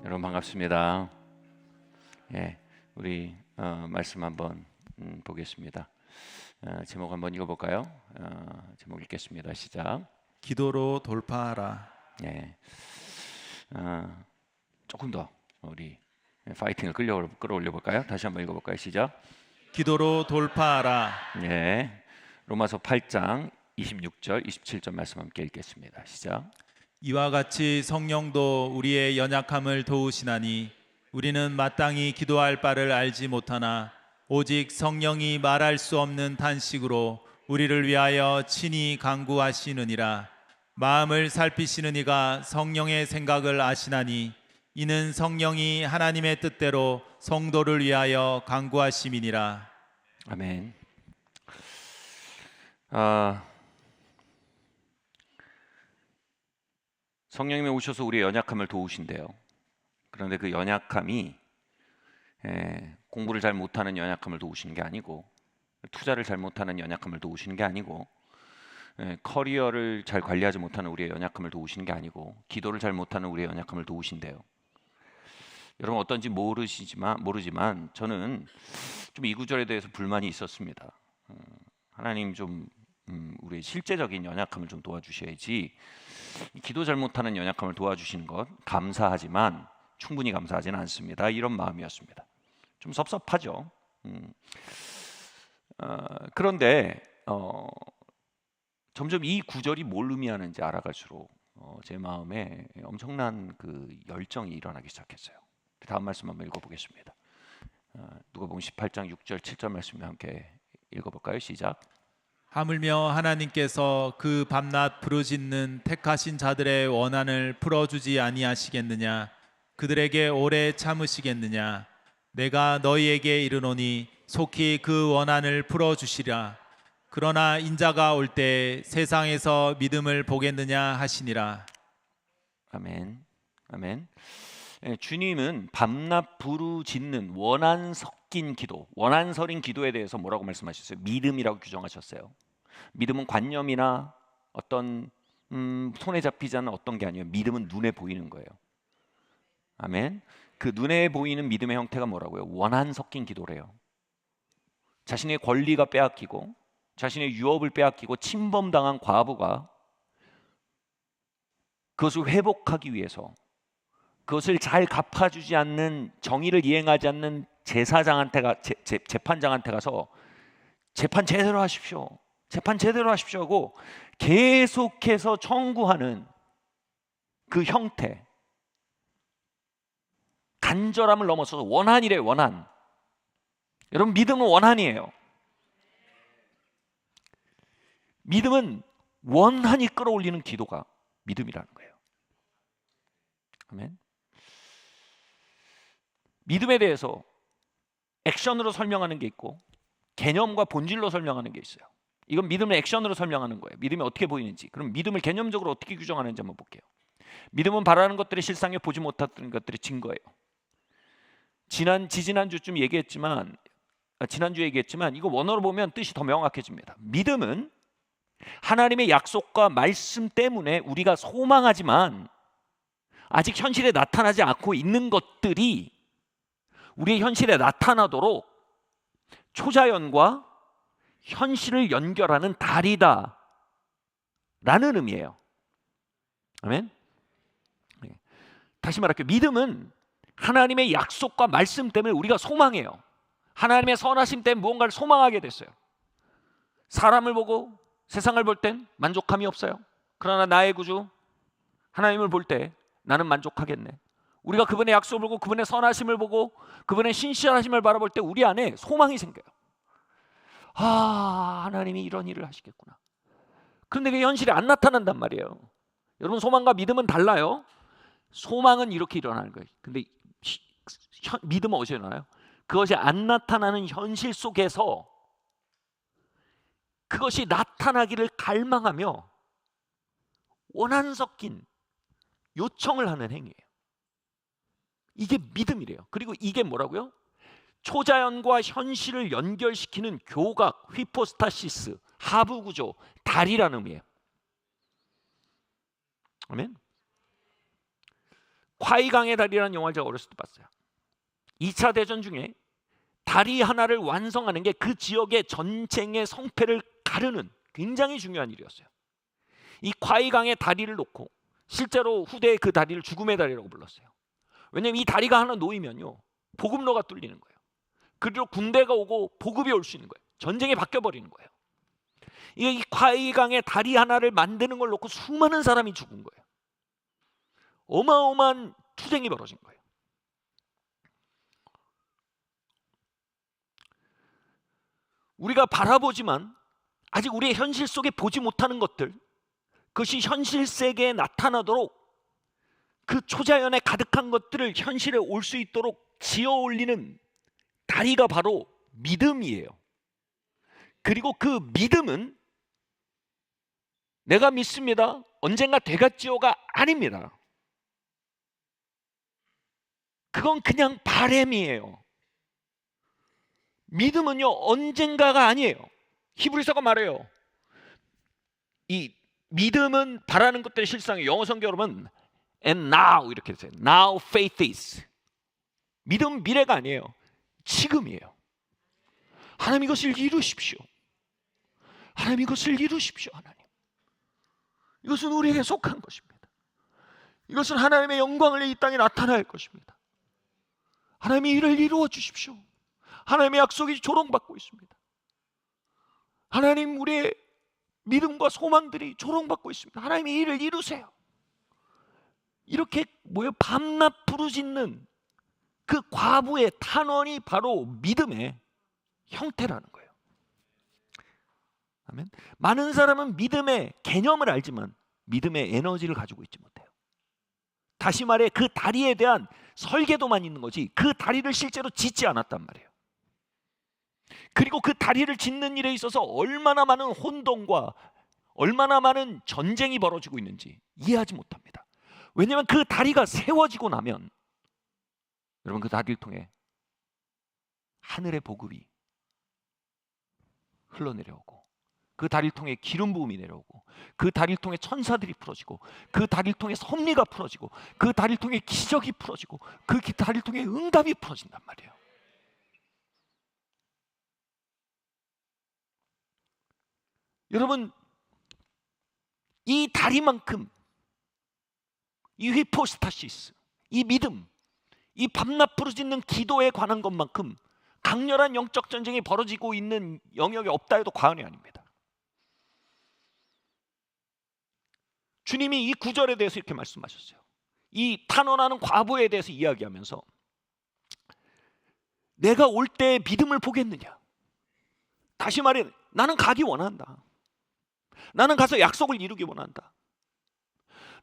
여러분 반갑습니다. 우리 말씀 한번 보겠습니다. 제목 한번 읽어볼까요? 제목 읽겠습니다. 시작. 기도로 돌파하라. 조금 더 우리 파이팅을 끌어올려 볼까요? 다시 한번 읽어볼까요? 시작. 기도로 돌파하라. 로마서 8장 26절, 27절 말씀 함께 읽겠습니다. 시작. 이와 같이 성령도 우리의 연약함을 도우시나니 우리는 마땅히 기도할 바를 알지 못하나 오직 성령이 말할 수 없는 탄식으로 우리를 위하여 친히 간구하시느니라. 마음을 살피시는 이가 성령의 생각을 아시나니 이는 성령이 하나님의 뜻대로 성도를 위하여 간구하심이니라. 아멘. 성령님이 오셔서 우리의 연약함을 도우신대요. 그런데 그 연약함이 공부를 잘 못하는 연약함을 도우시는 게 아니고, 투자를 잘 못하는 연약함을 도우시는 게 아니고, 커리어를 잘 관리하지 못하는 우리의 연약함을 도우시는 게 아니고, 기도를 잘 못하는 우리의 연약함을 도우신대요. 여러분 어떤지 모르지만 저는 좀 이 구절에 대해서 불만이 있었습니다. 하나님 좀 우리의 실제적인 연약함을 좀 도와주셔야지, 기도 잘 못하는 연약함을 도와주시는 것 감사하지만 충분히 감사하지는 않습니다. 이런 마음이었습니다. 좀 섭섭하죠. 그런데 점점 이 구절이 뭘 의미하는지 알아갈수록 제 마음에 엄청난 그 열정이 일어나기 시작했어요. 다음 말씀 한번 읽어보겠습니다. 누가복음 18장 6절 7절 말씀 함께 읽어볼까요? 시작. 하물며 하나님께서 그 밤낮 부르짖는 택하신 자들의 원한을 풀어주지 아니하시겠느냐? 그들에게 오래 참으시겠느냐? 내가 너희에게 이르노니 속히 그 원한을 풀어주시라. 그러나 인자가 올 때 세상에서 믿음을 보겠느냐 하시니라. 아멘. 아멘. 주님은 밤낮 부르짖는 원한 섞인 기도, 원한 서린 기도에 대해서 뭐라고 말씀하셨어요? 믿음이라고 규정하셨어요. 믿음은 관념이나 어떤 손에 잡히지 않는 어떤 게 아니에요. 믿음은 눈에 보이는 거예요. 아멘. 그 눈에 보이는 믿음의 형태가 뭐라고요? 원한 섞인 기도래요. 자신의 권리가 빼앗기고 자신의 유업을 빼앗기고 침범당한 과부가 그것을 회복하기 위해서, 그것을 잘 갚아주지 않는, 정의를 이행하지 않는 재판장한테 가서 재판 제대로 하십시오, 재판 제대로 하십시오 하고 계속해서 청구하는 그 형태, 간절함을 넘어서서 원한이래요. 원한. 여러분 믿음은 원한이에요. 믿음은 원한이 끌어올리는 기도가 믿음이라는 거예요. 아멘. 믿음에 대해서 액션으로 설명하는 게 있고 개념과 본질로 설명하는 게 있어요. 이건 믿음을 액션으로 설명하는 거예요. 믿음이 어떻게 보이는지. 그럼 믿음을 개념적으로 어떻게 규정하는지 한번 볼게요. 믿음은 바라는 것들이 실상에 보지 못했던 것들의 증거예요. 지난주쯤 얘기했지만, 지난주에 얘기했지만 이거 원어로 보면 뜻이 더 명확해집니다. 믿음은 하나님의 약속과 말씀 때문에 우리가 소망하지만 아직 현실에 나타나지 않고 있는 것들이 우리의 현실에 나타나도록 초자연과 현실을 연결하는 다리다 라는 의미예요. 아멘. 다시 말할게요. 믿음은 하나님의 약속과 말씀 때문에 우리가 소망해요. 하나님의 선하심 때문에 무언가를 소망하게 됐어요. 사람을 보고 세상을 볼 땐 만족함이 없어요. 그러나 나의 구주 하나님을 볼 때 나는 만족하겠네. 우리가 그분의 약속을 보고 그분의 선하심을 보고 그분의 신실하심을 바라볼 때 우리 안에 소망이 생겨요. 하나님이 이런 일을 하시겠구나. 그런데 그게 현실에 안 나타난단 말이에요. 여러분 소망과 믿음은 달라요. 소망은 이렇게 일어나는 거예요. 근데 믿음은 어디서 일어나요? 그것이 안 나타나는 현실 속에서 그것이 나타나기를 갈망하며 원한 섞인 요청을 하는 행위예요. 이게 믿음이래요. 그리고 이게 뭐라고요? 초자연과 현실을 연결시키는 교각, 휘포스타시스, 하부구조, 다리라는 의미예요. 아멘. 과이강의 다리라는 영화를 제가 어렸을 때 봤어요. 2차 대전 중에 다리 하나를 완성하는 게 그 지역의 전쟁의 성패를 가르는 굉장히 중요한 일이었어요. 이 과이강의 다리를 놓고 실제로 후대에 그 다리를 죽음의 다리라고 불렀어요. 왜냐하면 이 다리가 하나 놓이면요, 보급로가 뚫리는 거예요. 그리고 군대가 오고 보급이 올 수 있는 거예요. 전쟁이 바뀌어버리는 거예요. 이 과이강의 다리 하나를 만드는 걸 놓고 수많은 사람이 죽은 거예요. 어마어마한 투쟁이 벌어진 거예요. 우리가 바라보지만 아직 우리의 현실 속에 보지 못하는 것들, 그것이 현실 세계에 나타나도록 그 초자연에 가득한 것들을 현실에 올 수 있도록 지어 올리는 다리가 바로 믿음이에요. 그리고 그 믿음은 내가 믿습니다, 언젠가 되겠지요가 아닙니다. 그건 그냥 바램이에요. 믿음은요, 언젠가가 아니에요. 히브리서가 말해요. 이 믿음은 바라는 것들의 실상이에요. 영어 성경으로는 and now 이렇게 써요. Now faith is. 믿음은 미래가 아니에요. 지금이에요. 하나님 이것을 이루십시오. 하나님 이것을 이루십시오. 하나님. 이것은 우리에게 속한 것입니다. 이것은 하나님의 영광을 이 땅에 나타낼 것입니다. 하나님이 이를 이루어 주십시오. 하나님의 약속이 조롱받고 있습니다. 하나님, 우리의 믿음과 소망들이 조롱받고 있습니다. 하나님이 이를 이루세요. 이렇게 밤낮 부르짖는 그 과부의 탄원이 바로 믿음의 형태라는 거예요. 아멘. 많은 사람은 믿음의 개념을 알지만 믿음의 에너지를 가지고 있지 못해요. 다시 말해 그 다리에 대한 설계도만 있는 거지 그 다리를 실제로 짓지 않았단 말이에요. 그리고 그 다리를 짓는 일에 있어서 얼마나 많은 혼동과 얼마나 많은 전쟁이 벌어지고 있는지 이해하지 못합니다. 왜냐하면 그 다리가 세워지고 나면 여러분, 그 다리를 통해 하늘의 복음이 흘러내려오고, 그 다리를 통해 기름 부음이 내려오고, 그 다리를 통해 천사들이 풀어지고, 그 다리를 통해 섭리가 풀어지고, 그 다리를 통해 기적이 풀어지고, 그 다리를 통해 응답이 풀어진단 말이에요. 여러분, 이 다리만큼, 이 휘포스타시스, 이 믿음, 이 밤낮 부르짖는 기도에 관한 것만큼 강렬한 영적 전쟁이 벌어지고 있는 영역이 없다 해도 과언이 아닙니다. 주님이 이 구절에 대해서 이렇게 말씀하셨어요. 이 탄원하는 과부에 대해서 이야기하면서 내가 올 때 믿음을 보겠느냐. 다시 말해 나는 가기 원한다. 나는 가서 약속을 이루기 원한다.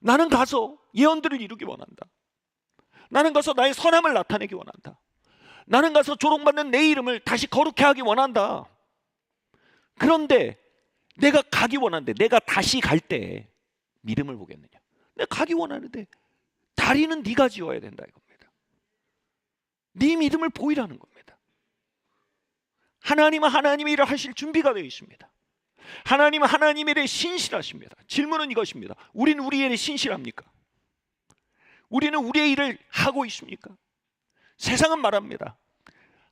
나는 가서 예언들을 이루기 원한다. 나는 가서 나의 선함을 나타내기 원한다. 나는 가서 조롱받는 내 이름을 다시 거룩해 하기 원한다. 그런데 내가 가기 원하는데 내가 다시 갈 때 믿음을 보겠느냐. 내가 가기 원하는데 다리는 네가 지어야 된다 이겁니다. 네 믿음을 보이라는 겁니다. 하나님은 하나님의 일을 하실 준비가 되어 있습니다. 하나님은 하나님의 일에 신실하십니다. 질문은 이것입니다. 우리는 우리의 일에 신실합니까? 우리는 우리의 일을 하고 있습니까? 세상은 말합니다.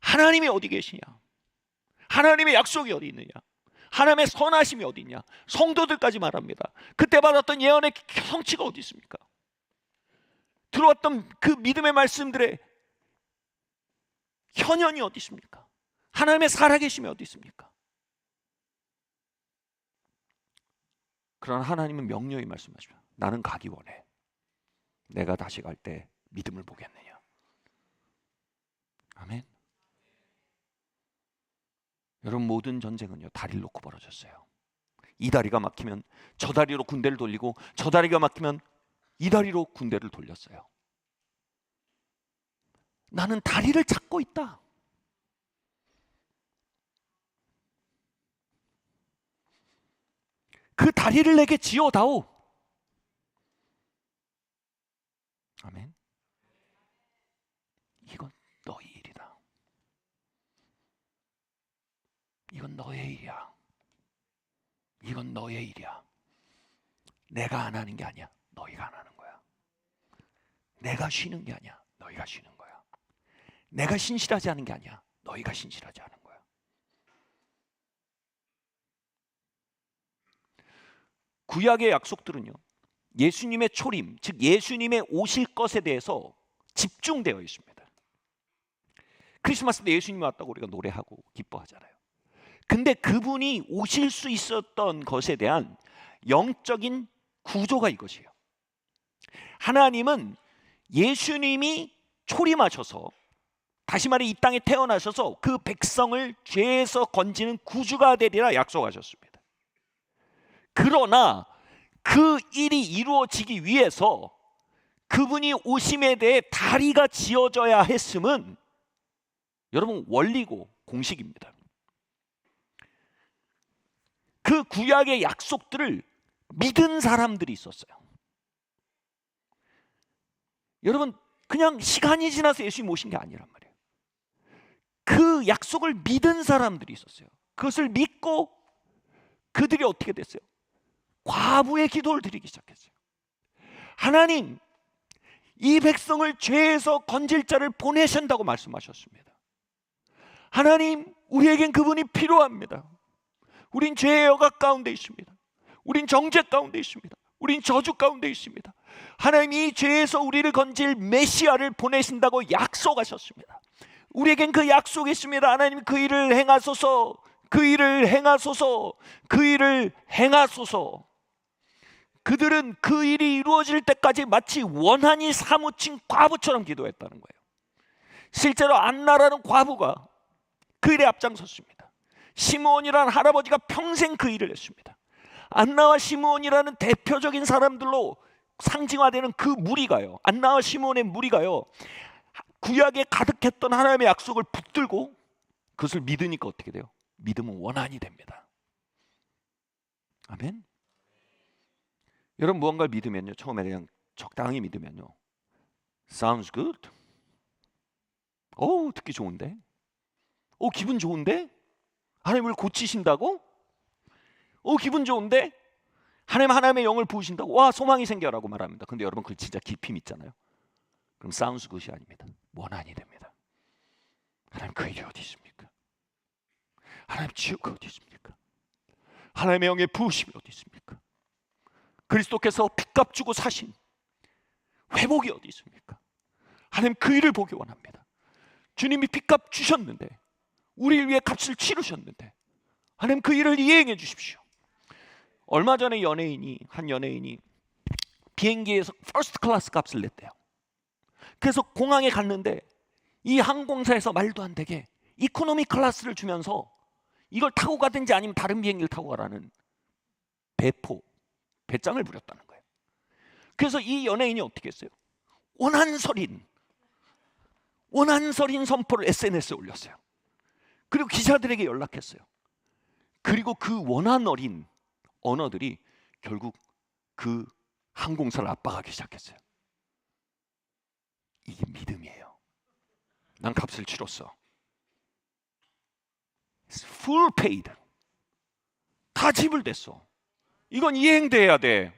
하나님이 어디 계시냐? 하나님의 약속이 어디 있느냐? 하나님의 선하심이 어디 있냐? 성도들까지 말합니다. 그때 받았던 예언의 성취가 어디 있습니까? 들어왔던 그 믿음의 말씀들의 현현이 어디 있습니까? 하나님의 살아계심이 어디 있습니까? 그러나 하나님은 명료히 말씀하십니다. 나는 가기 원해. 내가 다시 갈 때 믿음을 보겠느냐. 아멘. 여러분, 모든 전쟁은요 다리를 놓고 벌어졌어요. 이 다리가 막히면 저 다리로 군대를 돌리고, 저 다리가 막히면 이 다리로 군대를 돌렸어요. 나는 다리를 찾고 있다. 그 다리를 내게 지어다오. 아멘. 이건 너의 일이다. 이건 너의 일이야. 이건 너의 일이야. 내가 안 하는 게 아니야. 너희가 안 하는 거야. 내가 쉬는 게 아니야. 너희가 쉬는 거야. 내가 신실하지 않은 게 아니야. 너희가 신실하지 않은 거야. 구약의 약속들은요, 예수님의 초림, 즉 예수님의 오실 것에 대해서 집중되어 있습니다. 크리스마스 때 예수님이 왔다고 우리가 노래하고 기뻐하잖아요. 근데 그분이 오실 수 있었던 것에 대한 영적인 구조가 이것이에요. 하나님은 예수님이 초림하셔서, 다시 말해 이 땅에 태어나셔서 그 백성을 죄에서 건지는 구주가 되리라 약속하셨습니다. 그러나 그 일이 이루어지기 위해서 그분이 오심에 대해 다리가 지어져야 했음은 여러분 원리고 공식입니다. 그 구약의 약속들을 믿은 사람들이 있었어요. 여러분, 그냥 시간이 지나서 예수님 오신 게 아니란 말이에요. 그 약속을 믿은 사람들이 있었어요. 그것을 믿고 그들이 어떻게 됐어요? 과부의 기도를 드리기 시작했어요. 하나님, 이 백성을 죄에서 건질 자를 보내신다고 말씀하셨습니다. 하나님, 우리에겐 그분이 필요합니다. 우린 죄의 여각 가운데 있습니다. 우린 정죄 가운데 있습니다. 우린 저주 가운데 있습니다. 하나님, 이 죄에서 우리를 건질 메시아를 보내신다고 약속하셨습니다. 우리에겐 그 약속이 있습니다. 하나님, 그 일을 행하소서, 그 일을 행하소서, 그 일을 행하소서. 그들은 그 일이 이루어질 때까지 마치 원한이 사무친 과부처럼 기도했다는 거예요. 실제로 안나라는 과부가 그 일에 앞장섰습니다. 시므온이라는 할아버지가 평생 그 일을 했습니다. 안나와 시므온이라는 대표적인 사람들로 상징화되는 그 무리가요, 안나와 시므온의 무리가요, 구약에 가득했던 하나님의 약속을 붙들고 그것을 믿으니까 어떻게 돼요? 믿음은 원한이 됩니다. 아멘. 여러분, 무언가를 믿으면요, 처음에 그냥 적당히 믿으면요, sounds good. 오, 듣기 좋은데? 오, 기분 좋은데? 하나님을 고치신다고? 오, 기분 좋은데? 하나님의 영을 부으신다고? 와, 소망이 생겨라고 말합니다. 근데 여러분, 그걸 진짜 깊이 믿잖아요. 그럼 sounds good이 아닙니다. 원한이 됩니다. 하나님, 그 일이 어디 있습니까? 하나님, 치유가 어디 있습니까? 하나님의 영의 부으심이 어디 있습니까? 그리스도께서 핏값 주고 사신 회복이 어디 있습니까? 하나님, 그 일을 보기 원합니다. 주님이 핏값 주셨는데, 우리를 위해 값을 치르셨는데, 하나님, 그 일을 이행해 주십시오. 얼마 전에 한 연예인이 비행기에서 퍼스트 클래스 값을 냈대요. 그래서 공항에 갔는데 이 항공사에서 말도 안 되게 이코노미 클래스를 주면서 이걸 타고 가든지 아니면 다른 비행기를 타고 가라는 배짱을 부렸다는 거예요. 그래서 이 연예인이 어떻게 했어요? 원한설인 선포를 SNS에 올렸어요. 그리고 기자들에게 연락했어요. 그리고 그 원한 어린 언어들이 결국 그 항공사를 압박하기 시작했어요. 이게 믿음이에요. 난 값을 치렀어. Full paid. 다 지불됐어. 이건 이행돼야 돼.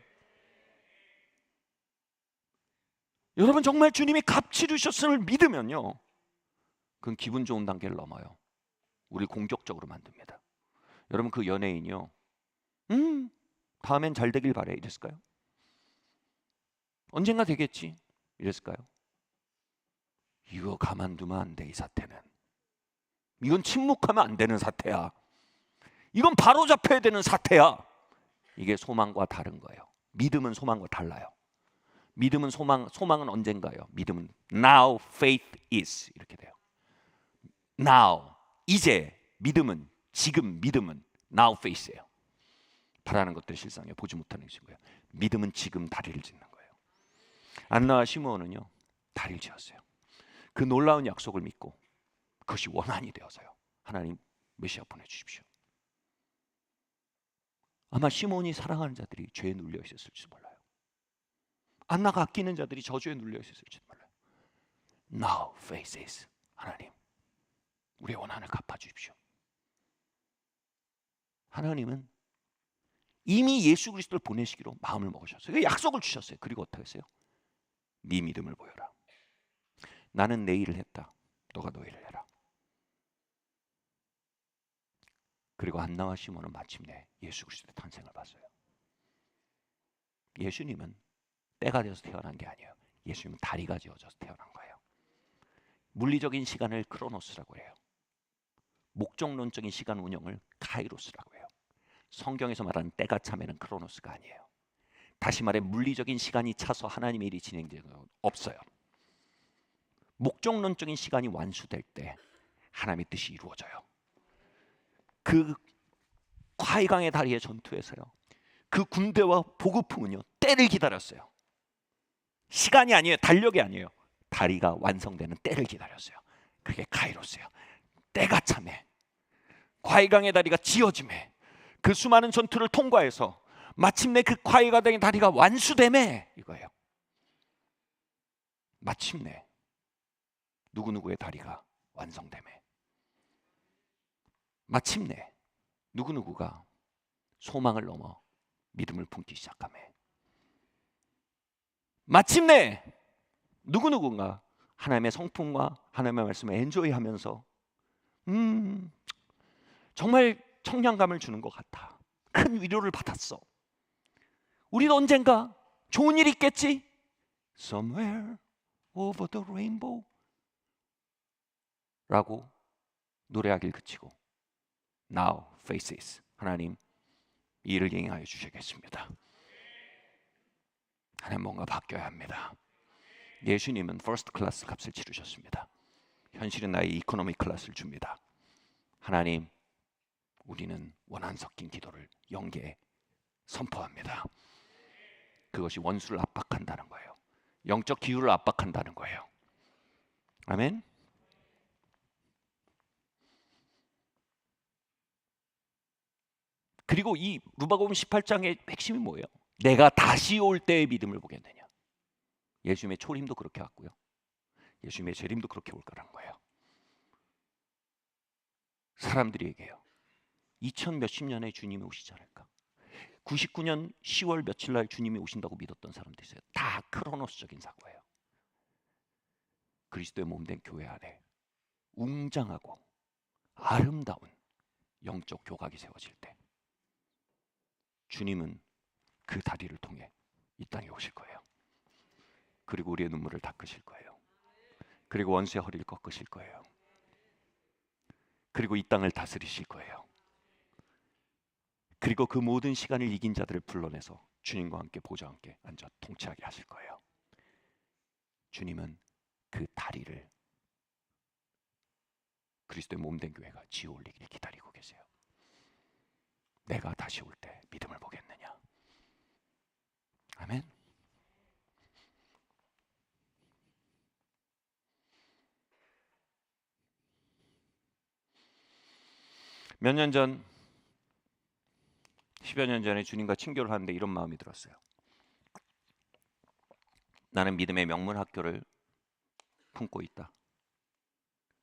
여러분, 정말 주님이 값 치르셨음을 믿으면요, 그건 기분 좋은 단계를 넘어요. 우리 공격적으로 만듭니다. 여러분, 그 연예인이요, 다음엔 잘 되길 바래 이랬을까요? 언젠가 되겠지 이랬을까요? 이거 가만두면 안 돼. 이 사태는, 이건 침묵하면 안 되는 사태야. 이건 바로 잡혀야 되는 사태야. 이게 소망과 다른 거예요. 믿음은 소망과 달라요. 믿음은 소망은 언젠가요? 믿음은 now faith is 이렇게 돼요. now, 이제. 믿음은 지금. 믿음은 now faith예요. 바라는 것들이 실상에 보지 못하는 것인 거예요. 믿음은 지금 다리를 짓는 거예요. 안나와 시므온은요, 다리를 지었어요. 그 놀라운 약속을 믿고 그것이 원한이 되어서요, 하나님, 메시아 보내주십시오. 아마 시므온이 사랑하는 자들이 죄에 눌려 있었을지도 몰라요. 안나가 아끼는 자들이 저주에 눌려 있었을지도 몰라요. Now faith is, 하나님, 우리의 원한을 갚아주십시오. 하나님은 이미 예수 그리스도를 보내시기로 마음을 먹으셨어요. 약속을 주셨어요. 그리고 어떻게 했어요? 네 믿음을 보여라. 나는 내 일을 했다. 너가 너 일을 해라. 그리고 안나와 시몬은 마침내 예수 그리스도의 탄생을 봤어요. 예수님은 때가 되어서 태어난 게 아니에요. 예수님은 다리가 지어져서 태어난 거예요. 물리적인 시간을 크로노스라고 해요. 목적론적인 시간 운영을 카이로스라고 해요. 성경에서 말하는 때가 차면은 크로노스가 아니에요. 다시 말해 물리적인 시간이 차서 하나님의 일이 진행되는 건 없어요. 목적론적인 시간이 완수될 때 하나님의 뜻이 이루어져요. 그 과이강의 다리의 전투에서요, 그 군대와 보급품은요 때를 기다렸어요. 시간이 아니에요. 달력이 아니에요. 다리가 완성되는 때를 기다렸어요. 그게 카이로스예요. 때가 참에 과이강의 다리가 지어짐에 그 수많은 전투를 통과해서 마침내 그 과이강의 다리가 완수됨에 이거예요. 마침내 누구누구의 다리가 완성됨에 마침내 누구누구가 소망을 넘어 믿음을 품기 시작하며 마침내 누구누군가 하나님의 성품과 하나님의 말씀을 엔조이하면서 정말 청량감을 주는 것 같아. 큰 위로를 받았어. 우리도 언젠가 좋은 일이 있겠지? Somewhere over the rainbow 라고 노래하길 그치고 Now faces 하나님 이 일을 행하여 주시겠습니다. 하나님 뭔가 바뀌어야 합니다. 예수님은 퍼스트 클래스 값을 치르셨습니다. 현실은 나의 이코노미 클래스를 줍니다. 하나님 우리는 원한 섞인 기도를 영계에 선포합니다. 그것이 원수를 압박한다는 거예요. 영적 기후를 압박한다는 거예요. 아멘. 그리고 이 누가복음 18장의 핵심이 뭐예요? 내가 다시 올 때의 믿음을 보겠느냐. 예수님의 초림도 그렇게 왔고요. 예수님의 재림도 그렇게 올 거라는 거예요. 사람들이 얘기해요. 2000 몇십 년에 주님이 오시지 않을까? 99년 10월 며칠 날 주님이 오신다고 믿었던 사람들이 있어요. 다 크로노스적인 사고예요. 그리스도의 몸된 교회 안에 웅장하고 아름다운 영적 교각이 세워질 때 주님은 그 다리를 통해 이 땅에 오실 거예요. 그리고 우리의 눈물을 닦으실 거예요. 그리고 원수의 허리를 꺾으실 거예요. 그리고 이 땅을 다스리실 거예요. 그리고 그 모든 시간을 이긴 자들을 불러내서 주님과 함께 보좌와 함께 앉아 통치하게 하실 거예요. 주님은 그 다리를 그리스도의 몸된 교회가 지어 올리기를 기다리고 계세요. 내가 다시 올 때 믿음을 보겠느냐. 아멘. 몇 년 전, 10여 년 전에 주님과 친교를 하는데 이런 마음이 들었어요. 나는 믿음의 명문 학교를 품고 있다.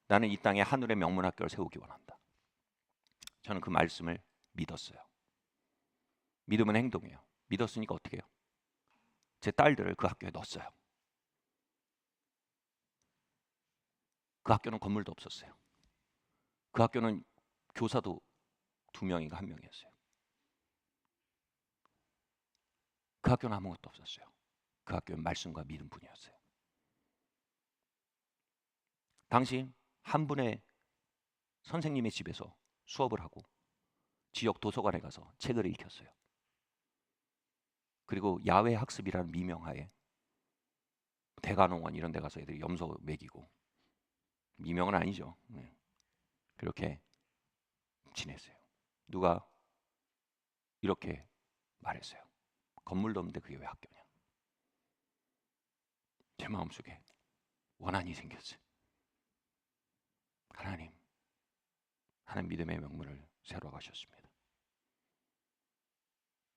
나는 이 땅에 하늘의 명문 학교를 세우기 원한다. 저는 그 말씀을 믿었어요. 믿음은 행동이에요. 믿었으니까 어떻게 해요? 제 딸들을 그 학교에 넣었어요. 그 학교는 건물도 없었어요. 그 학교는 교사도 2명인가 1명이었어요. 그 학교는 아무것도 없었어요. 그 학교는 말씀과 믿음뿐이었어요. 당시 한 분의 선생님의 집에서 수업을 하고 지역 도서관에 가서 책을 읽혔어요. 그리고 야외 학습이라는 미명하에 대관홍원 이런 데 가서 애들이 염소 먹이고, 미명은 아니죠. 그렇게 지냈어요. 누가 이렇게 말했어요. 건물도 없는데 그게 왜 학교냐. 제 마음속에 원한이 생겼어요. 하나님 믿음의 명문을 새로 가셨습니다.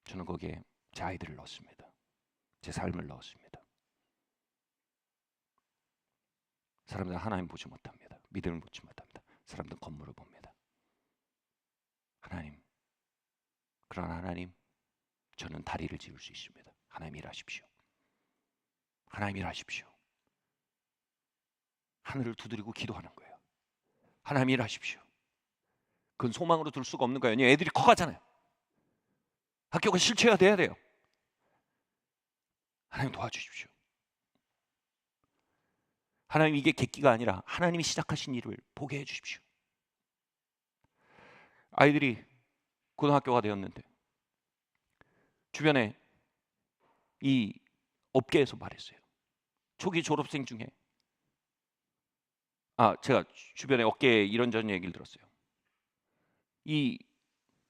저는 거기에 제 아이들을 넣었습니다. 제 삶을 넣었습니다. 사람들은 하나님 보지 못합니다. 믿음을 보지 못합니다. 사람들은 건물을 봅니다. 하나님, 그러나 하나님, 저는 다리를 지을 수 있습니다. 하나님 일하십시오. 하나님 일하십시오. 하늘을 두드리고 기도하는 거예요. 하나님 일하십시오. 그건 소망으로 둘 수가 없는 거예요. 왜냐하면 애들이 커가잖아요. 학교가 실체가 돼야 돼요. 하나님 도와주십시오. 하나님 이게 객기가 아니라 하나님이 시작하신 일을 보게 해주십시오. 아이들이 고등학교가 되었는데 주변에 이 업계에서 말했어요. 초기 졸업생 중에 제가 주변에 업계에 이런저런 얘기를 들었어요. 이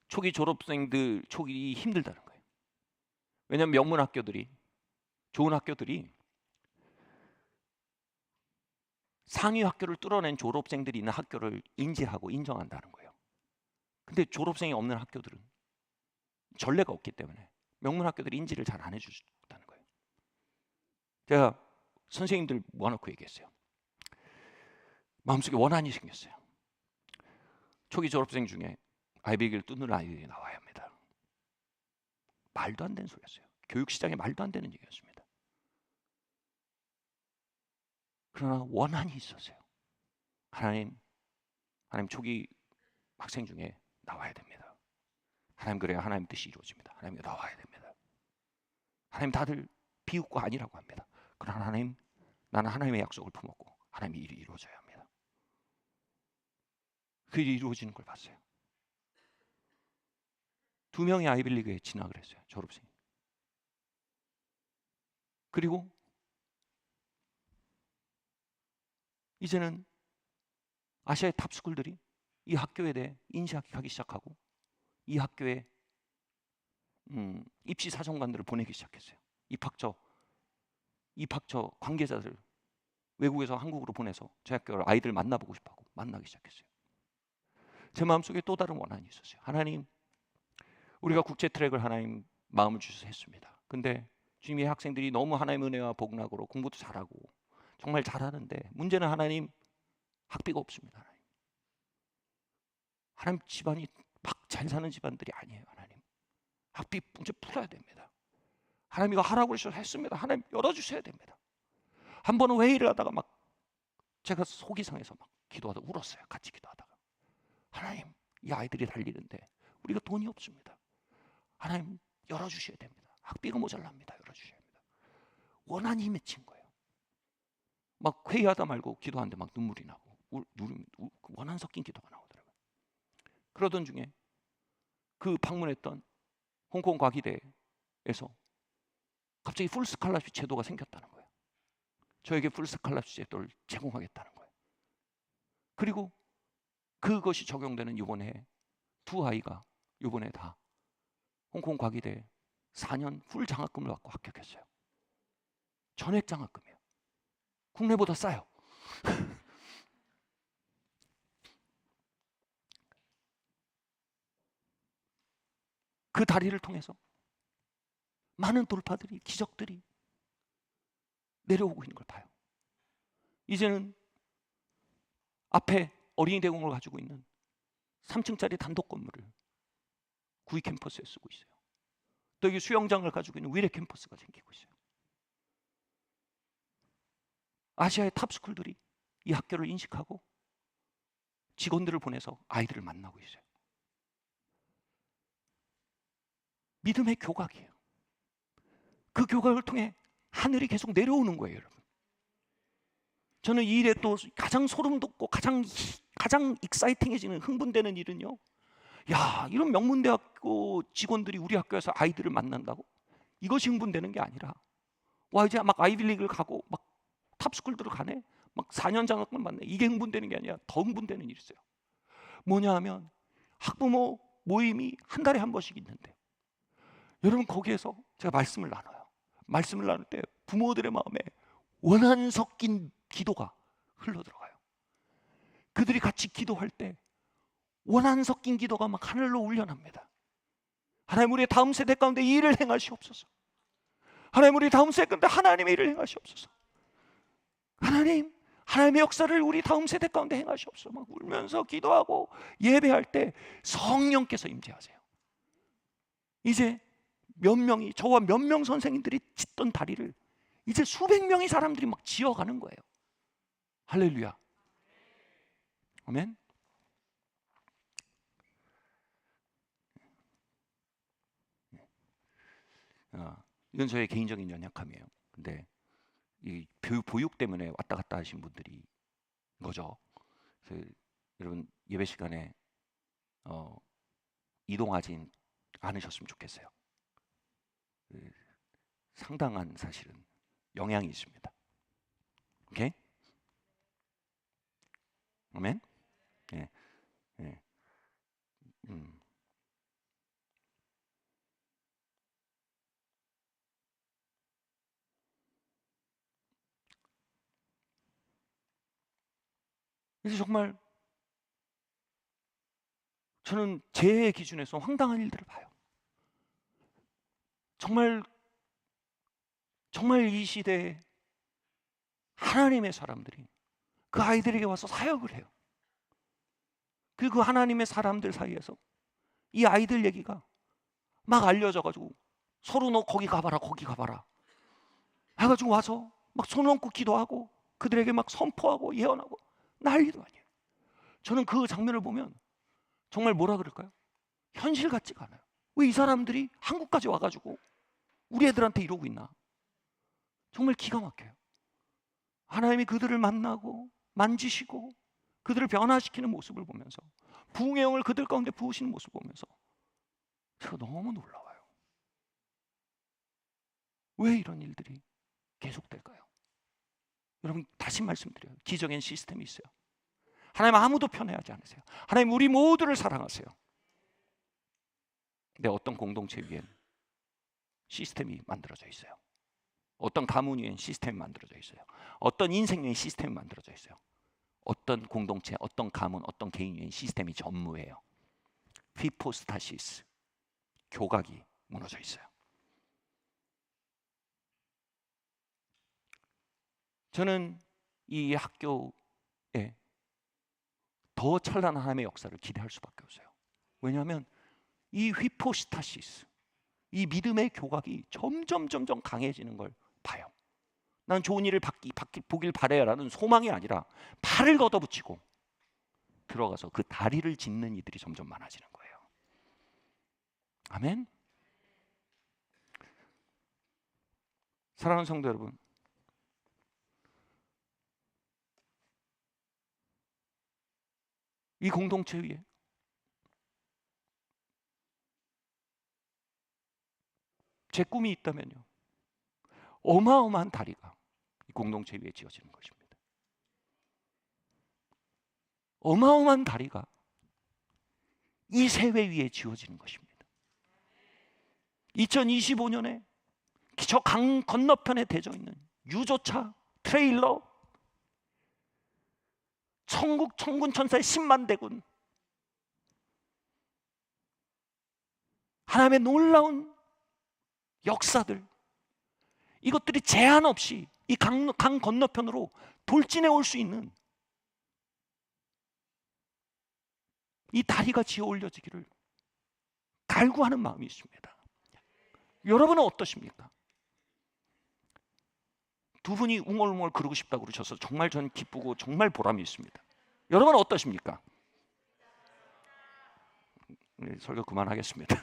초기 졸업생들 초기 힘들다는 거예요. 왜냐하면 명문 학교들이, 좋은 학교들이 상위 학교를 뚫어낸 졸업생들이 있는 학교를 인지하고 인정한다는 거예요. 근데 졸업생이 없는 학교들은 전례가 없기 때문에 명문 학교들이 인지를 잘 안 해주다는 거예요. 제가 선생님들 모아놓고 얘기했어요. 마음속에 원한이 생겼어요. 초기 졸업생 중에 아이비리그를 뚫는 아이들이 나와야 합니다. 말도 안 되는 소리였어요. 교육시장에 말도 안 되는 얘기였습니다. 그러나 원한이 있었어요. 하나님 초기 학생 중에 나와야 됩니다. 하나님 그래야 하나님 뜻이 이루어집니다. 하나님 나와야 됩니다. 하나님 다들 비웃고 아니라고 합니다. 그러나 하나님, 나는 하나님의 약속을 품었고 하나님의 일이 이루어져야 합니다. 그 일이 이루어지는 걸 봤어요. 2명이 아이비리그에 진학을 했어요. 졸업생이. 그리고 이제는 아시아의 탑스쿨들이 이 학교에 대해 인식하기 시작하고 이 학교에 입시 사정관들을 보내기 시작했어요. 입학처 관계자들 외국에서 한국으로 보내서 제 학교를 아이들 만나보고 싶어하고 만나기 시작했어요. 제 마음속에 또 다른 원한이 있었어요. 하나님, 우리가 국제 트랙을 하나님 마음을 주셔서 했습니다. 근데 주님의 학생들이 너무 하나님의 은혜와 복락으로 공부도 잘하고 정말 잘하는데 문제는 하나님 학비가 없습니다. 하나님 집안이 막 잘 사는 집안들이 아니에요. 하나님 학비 문제 풀어야 됩니다. 하나님 이거 하라고 해서 했습니다. 하나님 열어주셔야 됩니다. 한 번은 회의를 하다가 막 제가 속이 상해서 막 기도하다 울었어요. 같이 기도하다가 하나님 이 아이들이 달리는데 우리가 돈이 없습니다. 하나님 열어주셔야 됩니다. 학비가 모자랍니다. 열어주셔야 합니다. 원한이 맺힌 거예요. 막 회의하다 말고 기도하는데 막 눈물이 나고 원한 섞인 기도가 나오더라고요. 그러던 중에 그 방문했던 홍콩 과기대에서 갑자기 풀 스칼라십 제도가 생겼다는 거예요. 저에게 풀 스칼라십 제도를 제공하겠다는 거예요. 그리고 그것이 적용되는 이번에 두 아이가 이번에 다 홍콩 과기대 4년 풀 장학금을 받고 합격했어요. 전액 장학금이에요. 국내보다 싸요. 그 다리를 통해서 많은 돌파들이, 기적들이 내려오고 있는 걸 봐요. 이제는 앞에 어린이 대공을 가지고 있는 3층짜리 단독 건물을 구이 캠퍼스에 쓰고 있어요. 또 여기 수영장을 가지고 있는 위례 캠퍼스가 생기고 있어요. 아시아의 탑스쿨들이 이 학교를 인식하고 직원들을 보내서 아이들을 만나고 있어요. 믿음의 교각이에요. 그 교각을 통해 하늘이 계속 내려오는 거예요, 여러분. 저는 이 일에 또 가장 소름 돋고 가장 익사이팅해지는, 흥분되는 일은요, 야, 이런 명문대학교 직원들이 우리 학교에서 아이들을 만난다고? 이것이 흥분되는 게 아니라, 와, 이제 막 아이비리그를 가고 막 탑스쿨들을 가네, 막 4년 장학금 받네, 이게 흥분되는 게 아니라 더 흥분되는 일이 있어요. 뭐냐 하면 학부모 모임이 한 달에 한 번씩 있는데, 여러분 거기에서 제가 말씀을 나눠요. 말씀을 나눌 때 부모들의 마음에 원한 섞인 기도가 흘러들어가요. 그들이 같이 기도할 때 원한 섞인 기도가 막 하늘로 울려납니다. 하나님, 우리의 다음 세대 가운데 이 일을 행하시옵소서. 하나님, 우리 다음 세대 가운데 하나님의 일을 행하시옵소서. 하나님, 하나님의 역사를 우리 다음 세대 가운데 행하시옵소서. 막 울면서 기도하고 예배할 때 성령께서 임재하세요. 이제 몇 명이, 저와 몇 명 선생님들이 찢던 다리를 이제 수백 명의 사람들이 막 지어가는 거예요. 할렐루야. 아멘. 이건 저의 개인적인 연약함이에요. 근데 이 보육 때문에 왔다 갔다 하신 분들이 거죠. 그래서 여러분 예배 시간에 이동하지 않으셨으면 좋겠어요. 상당한 사실은 영향이 있습니다. 오케이? 아멘? 예, 예. 그래서 정말 저는 제 기준에서 황당한 일들을 봐요. 정말 이 시대에 하나님의 사람들이 그 아이들에게 와서 사역을 해요. 그 하나님의 사람들 사이에서 이 아이들 얘기가 막 알려져가지고 서로 너 거기 가봐라 거기 가봐라 해가지고 와서 막 손 얹고 기도하고 그들에게 막 선포하고 예언하고 난리도 아니에요. 저는 그 장면을 보면 정말 뭐라 그럴까요? 현실 같지가 않아요. 왜 이 사람들이 한국까지 와가지고 우리 애들한테 이러고 있나? 정말 기가 막혀요. 하나님이 그들을 만나고 만지시고 그들을 변화시키는 모습을 보면서 부흥의 영을 그들 가운데 부으시는 모습을 보면서 제가 너무 놀라워요. 왜 이런 일들이 계속될까요? 여러분 다시 말씀드려요. 기적인 시스템이 있어요. 하나님 아무도 편애하지 않으세요. 하나님 우리 모두를 사랑하세요. 근데 어떤 공동체 위엔 시스템이 만들어져 있어요. 어떤 가문 위엔 시스템이 만들어져 있어요. 어떤 인생 위엔 시스템이 만들어져 있어요. 어떤 공동체, 어떤 가문, 어떤 개인 위엔 시스템이 전무해요. 휘포스타시스, 교각이 무너져 있어요. 저는 이 학교에 더 찬란한 하나님의 역사를 기대할 수밖에 없어요. 왜냐하면 이 휘포스타시스, 이 믿음의 교각이 점점 강해지는 걸 봐요. 난 좋은 일을 보길 바래라는 소망이 아니라 팔을 걷어붙이고 들어가서 그 다리를 짓는 이들이 점점 많아지는 거예요. 아멘. 사랑하는 성도 여러분, 이 공동체 위에 제 꿈이 있다면요, 어마어마한 다리가 이 공동체 위에 지어지는 것입니다. 어마어마한 다리가 이 세회 위에 지어지는 것입니다. 2025년에 저 강 건너편에 대져 있는 유조차, 트레일러, 천국 천군 천사의 10만 대군, 하나님의 놀라운 역사들, 이것들이 제한 없이 이 강 건너편으로 돌진해 올 수 있는 이 다리가 지어 올려지기를 갈구하는 마음이 있습니다. 여러분은 어떠십니까? 두 분이 웅얼웅얼 그러고 싶다고 그러셔서 정말 저는 기쁘고 정말 보람이 있습니다. 여러분은 어떠십니까? 네, 설교 그만하겠습니다.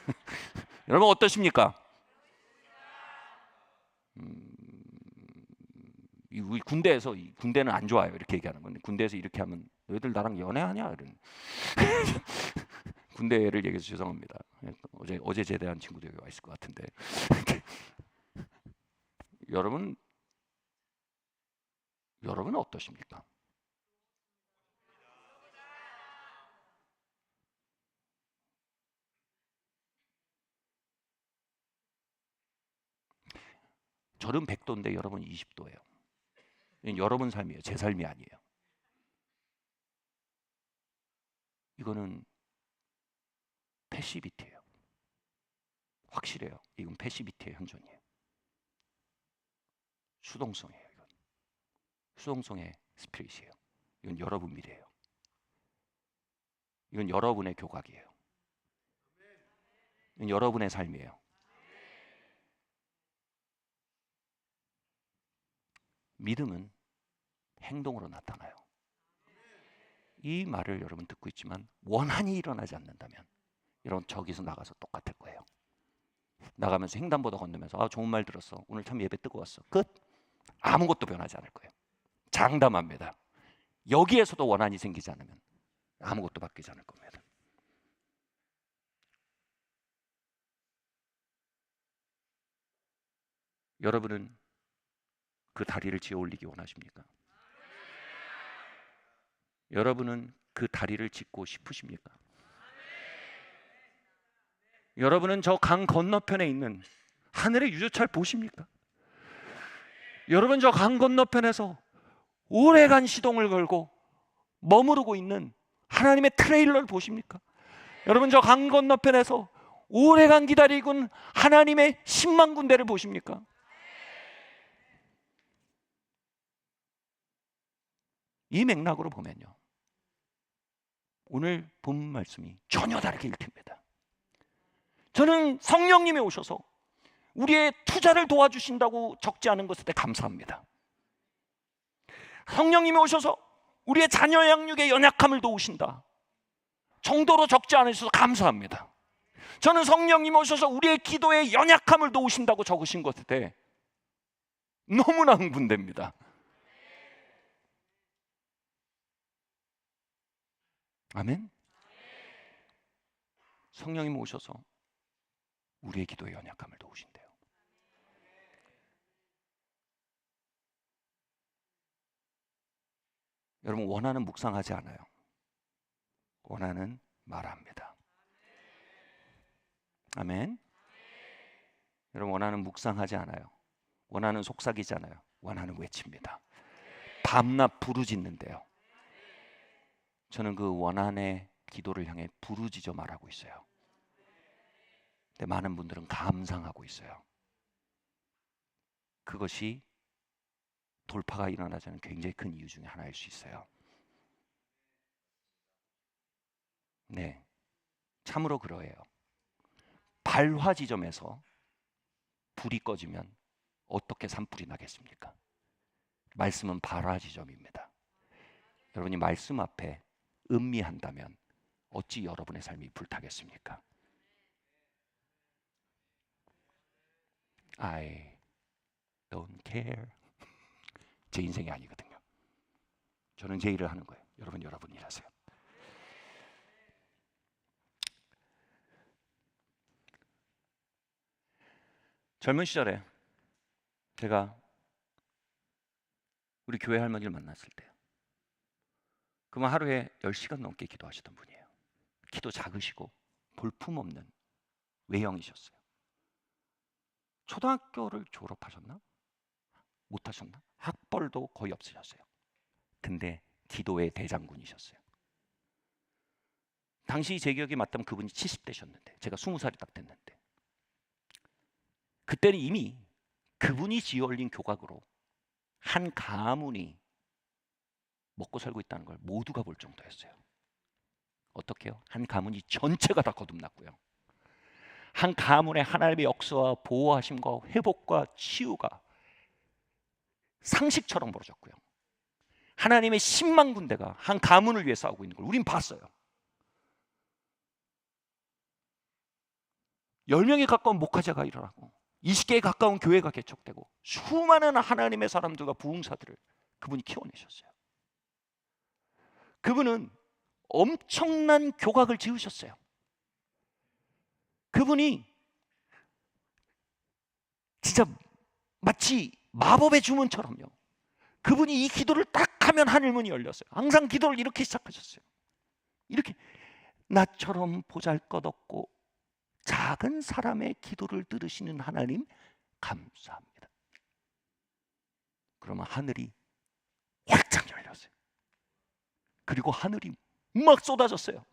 여러분 어떠십니까? 우리 군대에서, 군대는 안 좋아요 이렇게 얘기하는 건데, 군대에서 이렇게 하면 너희들 나랑 연애하냐 이런 군대를 얘기해서 죄송합니다. 어제 제대한 친구도 여기 와 있을 것 같은데 여러분 어떠십니까? 저는 100도인데 여러분 20도예요. 여러분 삶이에요. 제 삶이 아니에요. 이거는 패시비티예요. 확실해요. 이건 패시비티의 현존이에요. 수동성이에요. 이건 수동성의 스피릿이에요. 이건 여러분 미래예요. 이건 여러분의 교각이에요. 이건 여러분의 삶이에요. 믿음은 행동으로 나타나요. 이 말을 여러분 듣고 있지만 원한이 일어나지 않는다면 여러분 저기서 나가서 똑같을 거예요. 나가면서 횡단보도 건너면서 아 좋은 말 들었어. 오늘 참 예배 뜨거웠어. 끝. 아무것도 변하지 않을 거예요. 장담합니다. 여기에서도 원한이 생기지 않으면 아무것도 바뀌지 않을 겁니다. 여러분은 그 다리를 지어 올리기 원하십니까? 여러분은 그 다리를 짓고 싶으십니까? 여러분은 저 강 건너편에 있는 하늘의 유조차를 보십니까? 여러분 저 강 건너편에서 오래간 시동을 걸고 머무르고 있는 하나님의 트레일러를 보십니까? 여러분 저 강 건너편에서 오래간 기다리고 있는 하나님의 10만 군대를 보십니까? 이 맥락으로 보면요, 오늘 본 말씀이 전혀 다르게 읽힙니다. 저는 성령님이 오셔서 우리의 투자를 도와주신다고 적지 않은 것에 대해 감사합니다. 성령님이 오셔서 우리의 자녀 양육의 연약함을 도우신다, 정도로 적지 않으셔서 감사합니다. 저는 성령님이 오셔서 우리의 기도의 연약함을 도우신다고 적으신 것에 대해 너무나 흥분됩니다. 아멘. 성령님이 오셔서 우리의 기도의 연약함을 도우신대요. 여러분 원하는 묵상하지 않아요. 원하는 말합니다. 아멘. 여러분 원하는 묵상하지 않아요. 원하는 속삭이지 않아요. 원하는 외칩니다. 밤낮 부르짖는데요. 저는 그 원한의 기도를 향해 부르짖어 말하고 있어요. 근데 많은 분들은 감상하고 있어요. 그것이 돌파가 일어나지 않는 굉장히 큰 이유 중에 하나일 수 있어요. 네, 참으로 그러해요. 발화 지점에서 불이 꺼지면 어떻게 산불이 나겠습니까? 말씀은 발화 지점입니다. 여러분이 말씀 앞에 음미한다면 어찌 여러분의 삶이 불타겠습니까? I don't care. 제 인생이 아니거든요. 저는 제 일을 하는 거예요. 여러분 일하세요. 젊은 시절에 제가 우리 교회 할머니를 만났을 때요, 그분 하루에 10시간 넘게 기도하시던 분이에요. 키도 작으시고 볼품없는 외형이셨어요. 초등학교를 졸업하셨나? 못하셨나? 학벌도 거의 없으셨어요. 근데 기도의 대장군이셨어요. 당시 제 기억에 맞다면 그분이 70대셨는데 제가 20살이 딱 됐는데, 그때는 이미 그분이 지어올린 교각으로 한 가문이 먹고 살고 있다는 걸 모두가 볼 정도였어요. 어떻게요? 한 가문이 전체가 다 거듭났고요. 한 가문의 하나님의 역사와 보호하심과 회복과 치유가 상식처럼 벌어졌고요. 하나님의 10만 군대가 한 가문을 위해 싸우고 있는 걸 우린 봤어요. 10명에 가까운 목회자가 일어나고 20개에 가까운 교회가 개척되고 수많은 하나님의 사람들과 부흥사들을 그분이 키워내셨어요. 그분은 엄청난 교각을 지으셨어요. 그분이 진짜 마치 마법의 주문처럼요, 그분이 이 기도를 딱 하면 하늘문이 열렸어요. 항상 기도를 이렇게 시작하셨어요. 이렇게, 나처럼 보잘것없고 작은 사람의 기도를 들으시는 하나님 감사합니다. 그러면 하늘이 활짝 열렸어요. 그리고 하늘이 막 쏟아졌어요.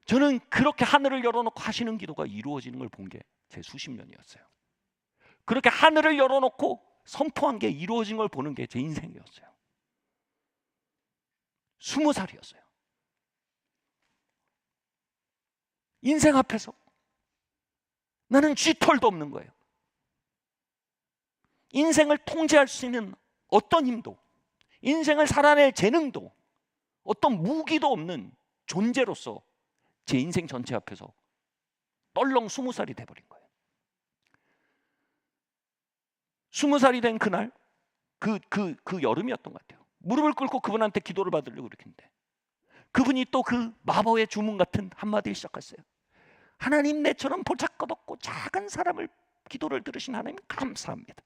저는 그렇게 하늘을 열어놓고 하시는 기도가 이루어지는 걸 본 게 제 수십 년이었어요. 그렇게 하늘을 열어놓고 선포한 게 이루어진 걸 보는 게 제 인생이었어요. 20살이었어요. 인생 앞에서 나는 쥐털도 없는 거예요. 인생을 통제할 수 있는 어떤 힘도, 인생을 살아낼 재능도, 어떤 무기도 없는 존재로서 제 인생 전체 앞에서 떨렁 20살이 돼버린 거예요. 20살이 된 그날, 그 여름이었던 것 같아요. 무릎을 꿇고 그분한테 기도를 받으려고 그렇게 했는데, 그분이 또 그 마법의 주문 같은 한마디를 시작했어요. 하나님, 내처럼 보잘것없고 작은 사람을 기도를 들으신 하나님 감사합니다.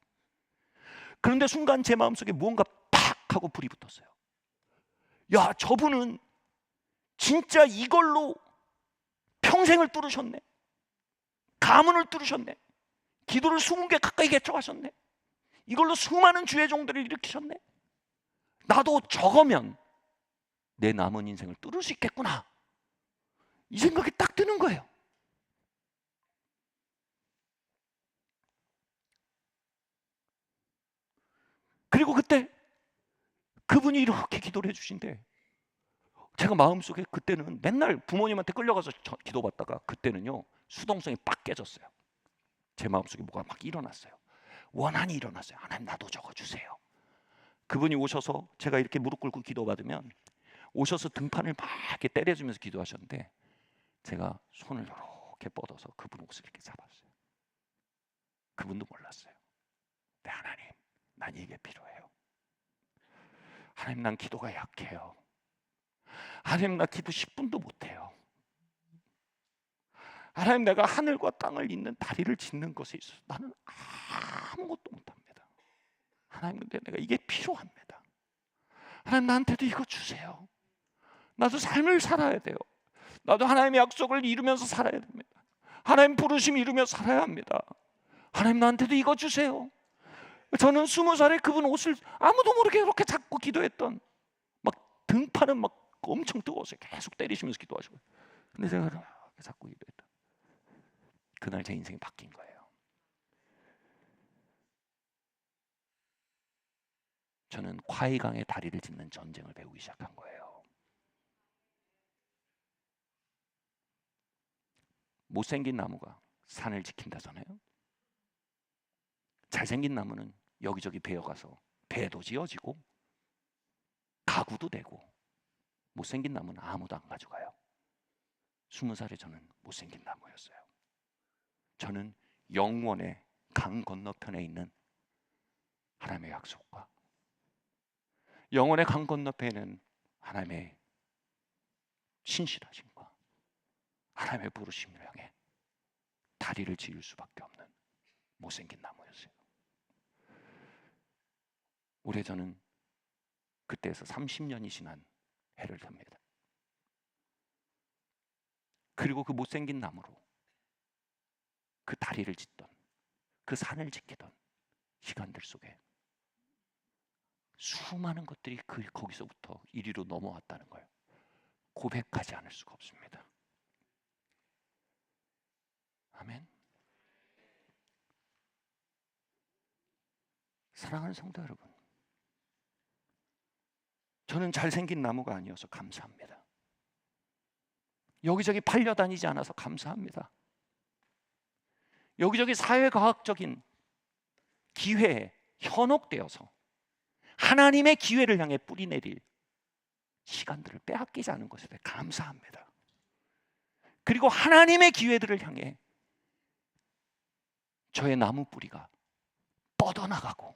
그런데 순간 제 마음속에 무언가 팍 하고 불이 붙었어요. 야, 저분은 진짜 이걸로 평생을 뚫으셨네. 가문을 뚫으셨네. 기도를 20개 가까이 개척하셨네. 이걸로 수많은 주의 종들을 일으키셨네. 나도 저거면 내 남은 인생을 뚫을 수 있겠구나. 이 생각이 딱 드는 거예요. 그리고 그때 그분이 이렇게 기도를 해주신데, 제가 마음속에 그때는 맨날 부모님한테 끌려가서 기도받다가 그때는요 수동성이 빡 깨졌어요. 제 마음속에 뭐가 막 일어났어요. 원한이 일어났어요. 하나님, 나도 저거 주세요. 그분이 오셔서 제가 이렇게 무릎 꿇고 기도받으면 오셔서 등판을 막 이렇게 때려주면서 기도하셨는데, 제가 손을 이렇게 뻗어서 그분 옷을 이렇게 잡았어요. 그분도 몰랐어요. 네, 하나님, 난 이게 필요해요. 하나님, 난 기도가 약해요. 하나님, 나 기도 10분도 못해요. 하나님, 내가 하늘과 땅을 잇는 다리를 짓는 것에 있어서 나는 아무것도 못합니다. 하나님, 근데 내가 이게 필요합니다. 하나님, 나한테도 이거 주세요. 나도 삶을 살아야 돼요. 나도 하나님의 약속을 이루면서 살아야 됩니다. 하나님 부르심 이루면서 살아야 합니다. 하나님, 나한테도 이거 주세요. 저는 20살에 그분 옷을 아무도 모르게 그렇게 잡고 기도했던, 막 등판은 막 엄청 뜨거워서 계속 때리시면서 기도하시고, 근데 제가 이렇게 잡고 기도했다. 그날 제 인생이 바뀐 거예요. 저는 콰이강의 다리를 짓는 전쟁을 배우기 시작한 거예요. 못생긴 나무가 산을 지킨다잖아요. 잘생긴 나무는 여기저기 베어가서 배도 지어지고 가구도 되고, 못생긴 나무는 아무도 안 가져가요. 20살에 저는 못생긴 나무였어요. 저는 영원의 강 건너편에 있는 하나님의 약속과 영원의 강 건너편에는 하나님의 신실하심과 하나님의 부르심을 향해 다리를 지을 수밖에 없는 못생긴 나무였어요. 올해 저는 그때에서 30년이 지난 해를 듭니다. 그리고 그 못생긴 나무로 그 다리를 짓던, 그 산을 지키던 시간들 속에 수많은 것들이 거기서부터 이리로 넘어왔다는 걸 고백하지 않을 수가 없습니다. 아멘. 사랑하는 성도 여러분, 저는 잘생긴 나무가 아니어서 감사합니다. 여기저기 팔려다니지 않아서 감사합니다. 여기저기 사회과학적인 기회에 현혹되어서 하나님의 기회를 향해 뿌리내릴 시간들을 빼앗기지 않은 것에 대해 감사합니다. 그리고 하나님의 기회들을 향해 저의 나무 뿌리가 뻗어나가고,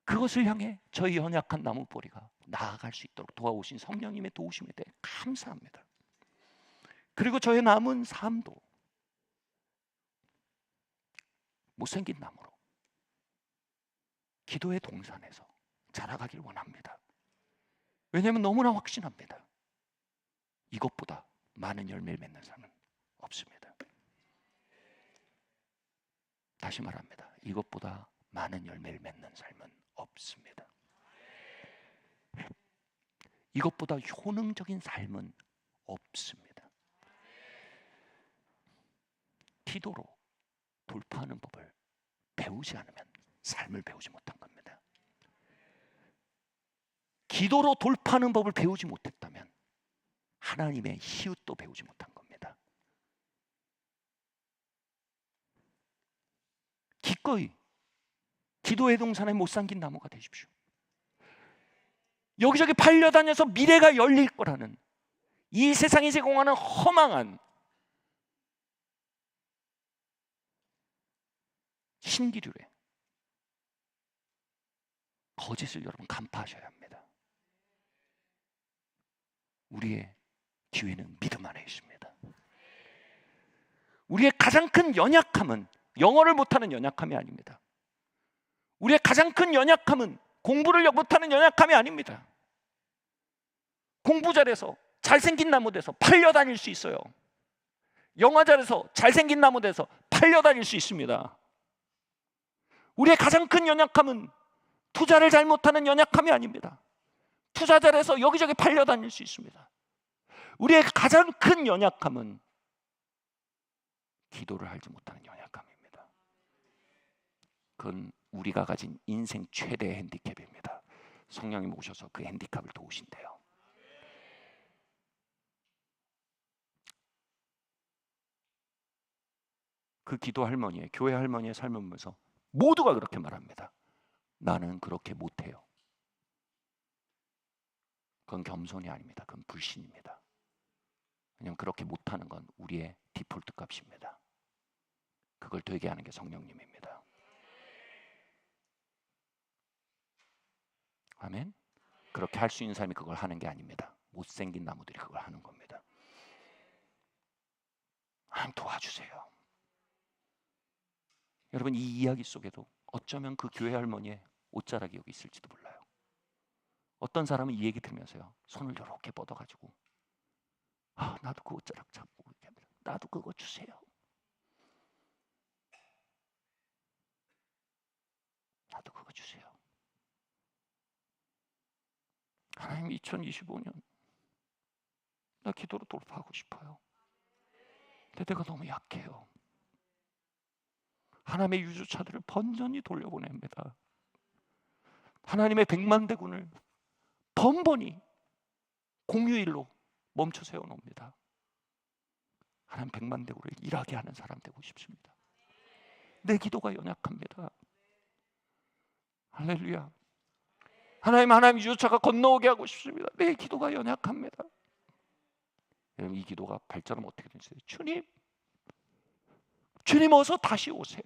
그것을 향해 저희 연약한 나무 뿌리가 나아갈 수 있도록 도와오신 성령님의 도우심에 대해 감사합니다. 그리고 저의 남은 삶도 못생긴 나무로 기도의 동산에서 자라가길 원합니다. 왜냐하면 너무나 확신합니다. 이것보다 많은 열매를 맺는 삶은 없습니다. 다시 말합니다. 이것보다 많은 열매를 맺는 삶은 없습니다. 이것보다 효능적인 삶은 없습니다. 기도로 돌파하는 법을 배우지 않으면 삶을 배우지 못한 겁니다. 기도로 돌파하는 법을 배우지 못했다면 하나님의 희웃도 배우지 못한 겁니다. 기꺼이 기도의 동산에 못 삼긴 나무가 되십시오. 여기저기 팔려다녀서 미래가 열릴 거라는 이 세상이 제공하는 허망한 신기류에 거짓을 여러분 간파하셔야 합니다. 우리의 기회는 믿음 안에 있습니다. 우리의 가장 큰 연약함은 영어를 못하는 연약함이 아닙니다. 우리의 가장 큰 연약함은 공부를 못하는 연약함이 아닙니다. 공부 잘해서 잘생긴 나무 돼서 팔려다닐 수 있어요. 영화 잘해서 잘생긴 나무 돼서 팔려다닐 수 있습니다. 우리의 가장 큰 연약함은 투자를 잘못하는 연약함이 아닙니다. 투자 잘해서 여기저기 팔려다닐 수 있습니다. 우리의 가장 큰 연약함은 기도를 하지 못하는 연약함입니다. 그건 우리가 가진 인생 최대의 핸디캡입니다. 성령님 오셔서 그 핸디캡을 도우신대요. 그 기도 할머니의, 교회 할머니의 삶을 보면서 모두가 그렇게 말합니다. 나는 그렇게 못해요. 그건 겸손이 아닙니다. 그건 불신입니다. 왜냐하면 그렇게 못하는 건 우리의 디폴트 값입니다. 그걸 되게 하는 게 성령님입니다. 아멘. 그렇게 할 수 있는 사람이 그걸 하는 게 아닙니다. 못생긴 나무들이 그걸 하는 겁니다. 하나님 도와주세요. 여러분, 이 이야기 속에도 어쩌면 그 교회 할머니의 옷자락이 여기 있을지도 몰라요. 어떤 사람은 이 얘기 들으면서요, 손을 이렇게 뻗어가지고 나도 그 옷자락 잡고 얘기합니다. 나도 그거 주세요. 나도 그거 주세요. 하나님, 2025년 나 기도로 돌파하고 싶어요. 근데 내가 너무 약해요. 하나님의 유조차들을 번전히 돌려보냅니다. 하나님의 백만대군을 번번이 공휴일로 멈춰 세워놓습니다. 하나님 백만대군을 일하게 하는 사람 되고 싶습니다. 내 기도가 연약합니다. 할렐루야. 하나님 유조차가 건너오게 하고 싶습니다. 내 기도가 연약합니다. 여러분, 이 기도가 발전하면 어떻게 되는지, 주님 어서 다시 오세요.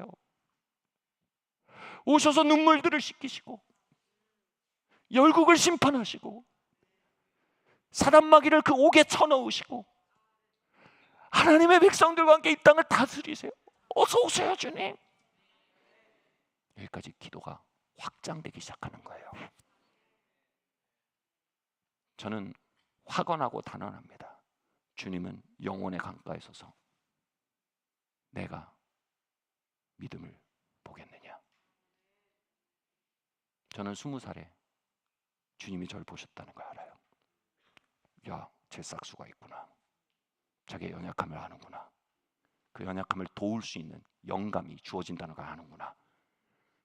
오셔서 눈물들을 씻기시고 열국을 심판하시고 사단마귀를 그 옥에 쳐넣으시고 하나님의 백성들과 함께 이 땅을 다스리세요. 어서 오세요, 주님. 여기까지 기도가 확장되기 시작하는 거예요. 저는 확언하고 단언합니다. 주님은 영혼의 강가에 서서 내가 믿음을 보겠느냐. 저는 20살에 주님이 저를 보셨다는 걸 알아요. 야, 제 싹수가 있구나. 자기의 연약함을 아는구나. 그 연약함을 도울 수 있는 영감이 주어진다는 걸 아는구나.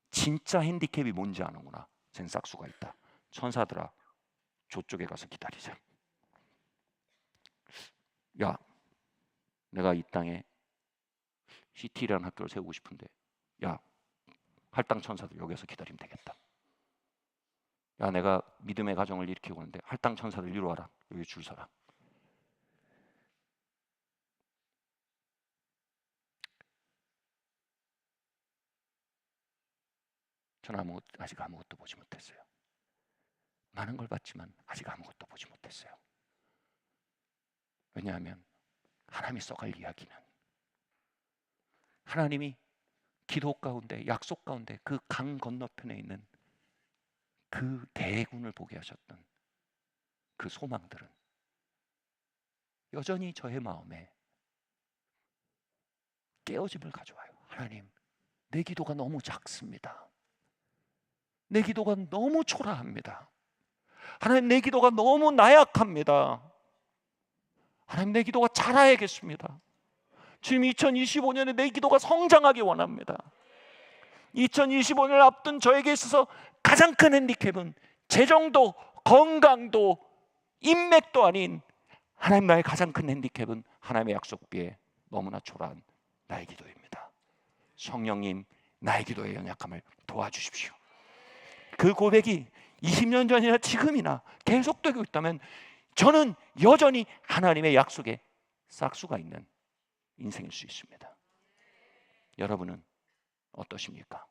진짜 핸디캡이 뭔지 아는구나. 쟨 싹수가 있다. 천사들아, 저쪽에 가서 기다리자. 야, 내가 이 땅에 CT라는 학교를 세우고 싶은데, 야, 할당 천사들 여기서 기다리면 되겠다. 야, 내가 믿음의 가정을 일으키고 있는데 할당 천사들 이리 와라. 여기 줄 서라. 저는 아직 아무것도 보지 못했어요. 많은 걸 봤지만 아직 아무것도 보지 못했어요. 왜냐하면 하나님이 써갈 이야기는 하나님이 기도 가운데, 약속 가운데 그 강 건너편에 있는 그 대군을 보게 하셨던 그 소망들은 여전히 저의 마음에 깨어짐을 가져와요. 하나님, 내 기도가 너무 작습니다. 내 기도가 너무 초라합니다. 하나님, 내 기도가 너무 나약합니다. 하나님, 내 기도가 자라야겠습니다. 주님, 2025년에 내 기도가 성장하기 원합니다. 2025년을 앞둔 저에게 있어서 가장 큰 핸디캡은 재정도, 건강도, 인맥도 아닌 하나님, 나의 가장 큰 핸디캡은 하나님의 약속비에 너무나 초라한 나의 기도입니다. 성령님, 나의 기도의 연약함을 도와주십시오. 그 고백이 20년 전이나 지금이나 계속되고 있다면 저는 여전히 하나님의 약속에 싹수가 있는 인생일 수 있습니다. 여러분은 어떠십니까?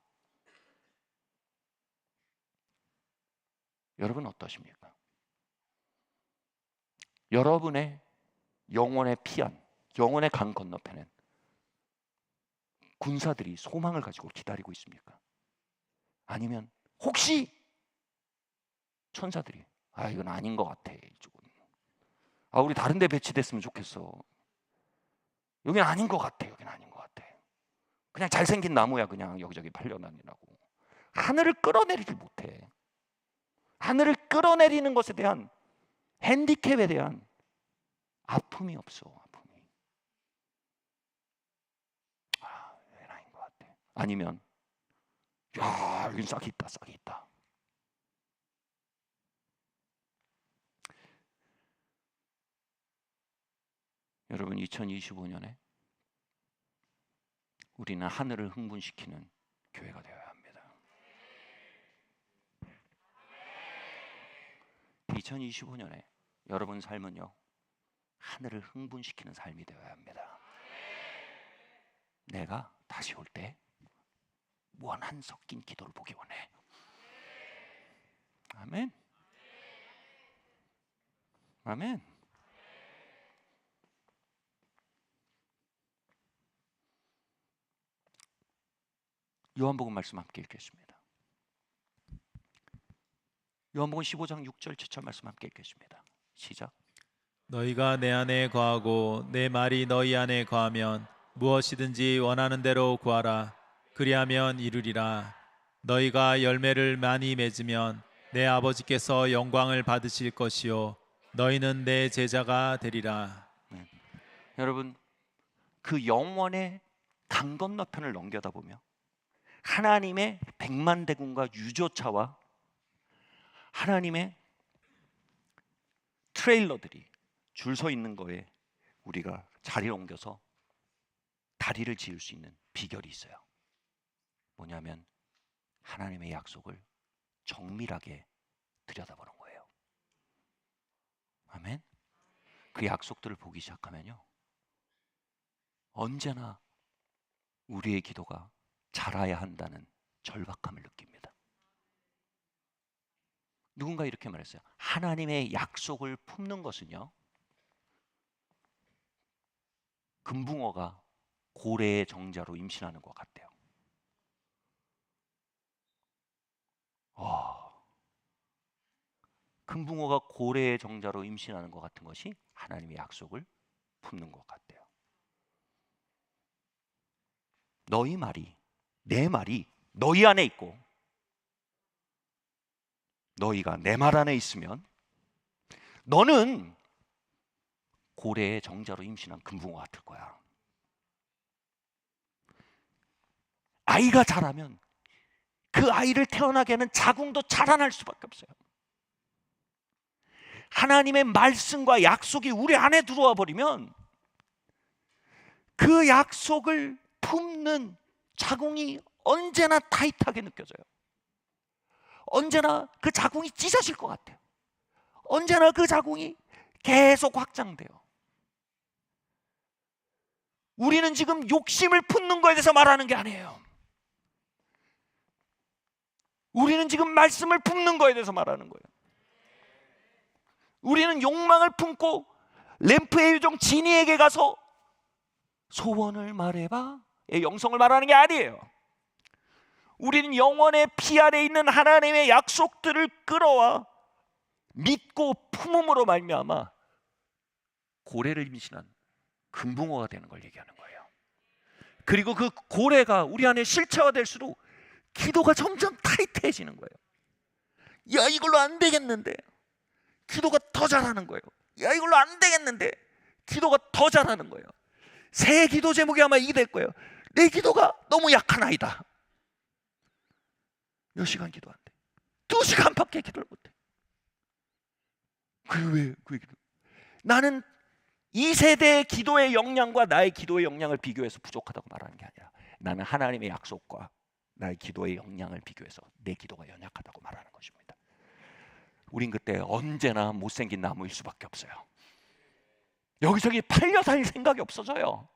여러분 어떠십니까? 여러분의 영혼의 피안, 영혼의 강 건너편엔 군사들이 소망을 가지고 기다리고 있습니까? 아니면 혹시 천사들이 이건 아닌 것 같아, 이쪽은. 우리 다른 데 배치됐으면 좋겠어. 여긴 아닌 것 같아. 여긴 아닌 것 같아. 그냥 잘생긴 나무야. 그냥 여기저기 팔려다니라고. 하늘을 끌어내리지 못해. 하늘을 끌어내리는 것에 대한 핸디캡에 대한 아픔이 없어. 아픔이. 여긴 아닌 것 같아. 아니면 여긴 싹이 있다. 싹이 있다. 여러분, 2025년에 우리는 하늘을 흥분시키는 교회가 되어야 합니다. 2025년에 여러분 삶은요, 하늘을 흥분시키는 삶이 되어야 합니다. 내가 다시 올 때 원한 섞인 기도를 보기 원해. 아멘. 아멘. 요한복음 말씀 함께 읽겠습니다. 요한복음 15장 6절 7절 말씀 함께 읽겠습니다. 시작. 너희가 내 안에 거하고 내 말이 너희 안에 거하면 무엇이든지 원하는 대로 구하라. 그리하면 이루리라. 너희가 열매를 많이 맺으면 내 아버지께서 영광을 받으실 것이요 너희는 내 제자가 되리라. 여러분, 그 영원의 강 건너편을 넘겨다 보며 하나님의 백만대군과 유조차와 하나님의 트레일러들이 줄 서 있는 거에 우리가 자리를 옮겨서 다리를 지을 수 있는 비결이 있어요. 뭐냐면 하나님의 약속을 정밀하게 들여다보는 거예요. 아멘. 그 약속들을 보기 시작하면요, 언제나 우리의 기도가 자라야 한다는 절박함을 느낍니다. 누군가 이렇게 말했어요. 하나님의 약속을 품는 것은요, 금붕어가 고래의 정자로 임신하는 것 같대요. 금붕어가 고래의 정자로 임신하는 것 같은 것이 하나님의 약속을 품는 것 같대요. 너희 말이, 내 말이 너희 안에 있고 너희가 내 말 안에 있으면 너는 고래의 정자로 임신한 금붕어 같을 거야. 아이가 자라면 그 아이를 태어나게 하는 자궁도 자라날 수밖에 없어요. 하나님의 말씀과 약속이 우리 안에 들어와 버리면 그 약속을 품는 자궁이 언제나 타이트하게 느껴져요. 언제나 그 자궁이 찢어질 것 같아요. 언제나 그 자궁이 계속 확장돼요. 우리는 지금 욕심을 품는 거에 대해서 말하는 게 아니에요. 우리는 지금 말씀을 품는 거에 대해서 말하는 거예요. 우리는 욕망을 품고 램프의 유정 지니에게 가서 소원을 말해봐 의 영성을 말하는 게 아니에요. 우리는 영원의 피 안에 있는 하나님의 약속들을 끌어와 믿고 품음으로 말미암아 고래를 임신한 금붕어가 되는 걸 얘기하는 거예요. 그리고 그 고래가 우리 안에 실체화될수록 기도가 점점 타이트해지는 거예요. 야, 이걸로 안 되겠는데 기도가 더 잘하는 거예요. 야, 이걸로 안 되겠는데 기도가 더 잘하는 거예요. 새 기도 제목이 아마 이게 될 거예요. 내 기도가 너무 약한 아이다. 몇 시간 기도 안 돼. 2시간밖에 기도를 못 해. 왜 기도? 나는 이 세대의 기도의 역량과 나의 기도의 역량을 비교해서 부족하다고 말하는 게 아니라 나는 하나님의 약속과 나의 기도의 역량을 비교해서 내 기도가 연약하다고 말하는 것입니다. 우린 그때 언제나 못생긴 나무일 수밖에 없어요. 여기저기 팔려 다닐 생각이 없어져요.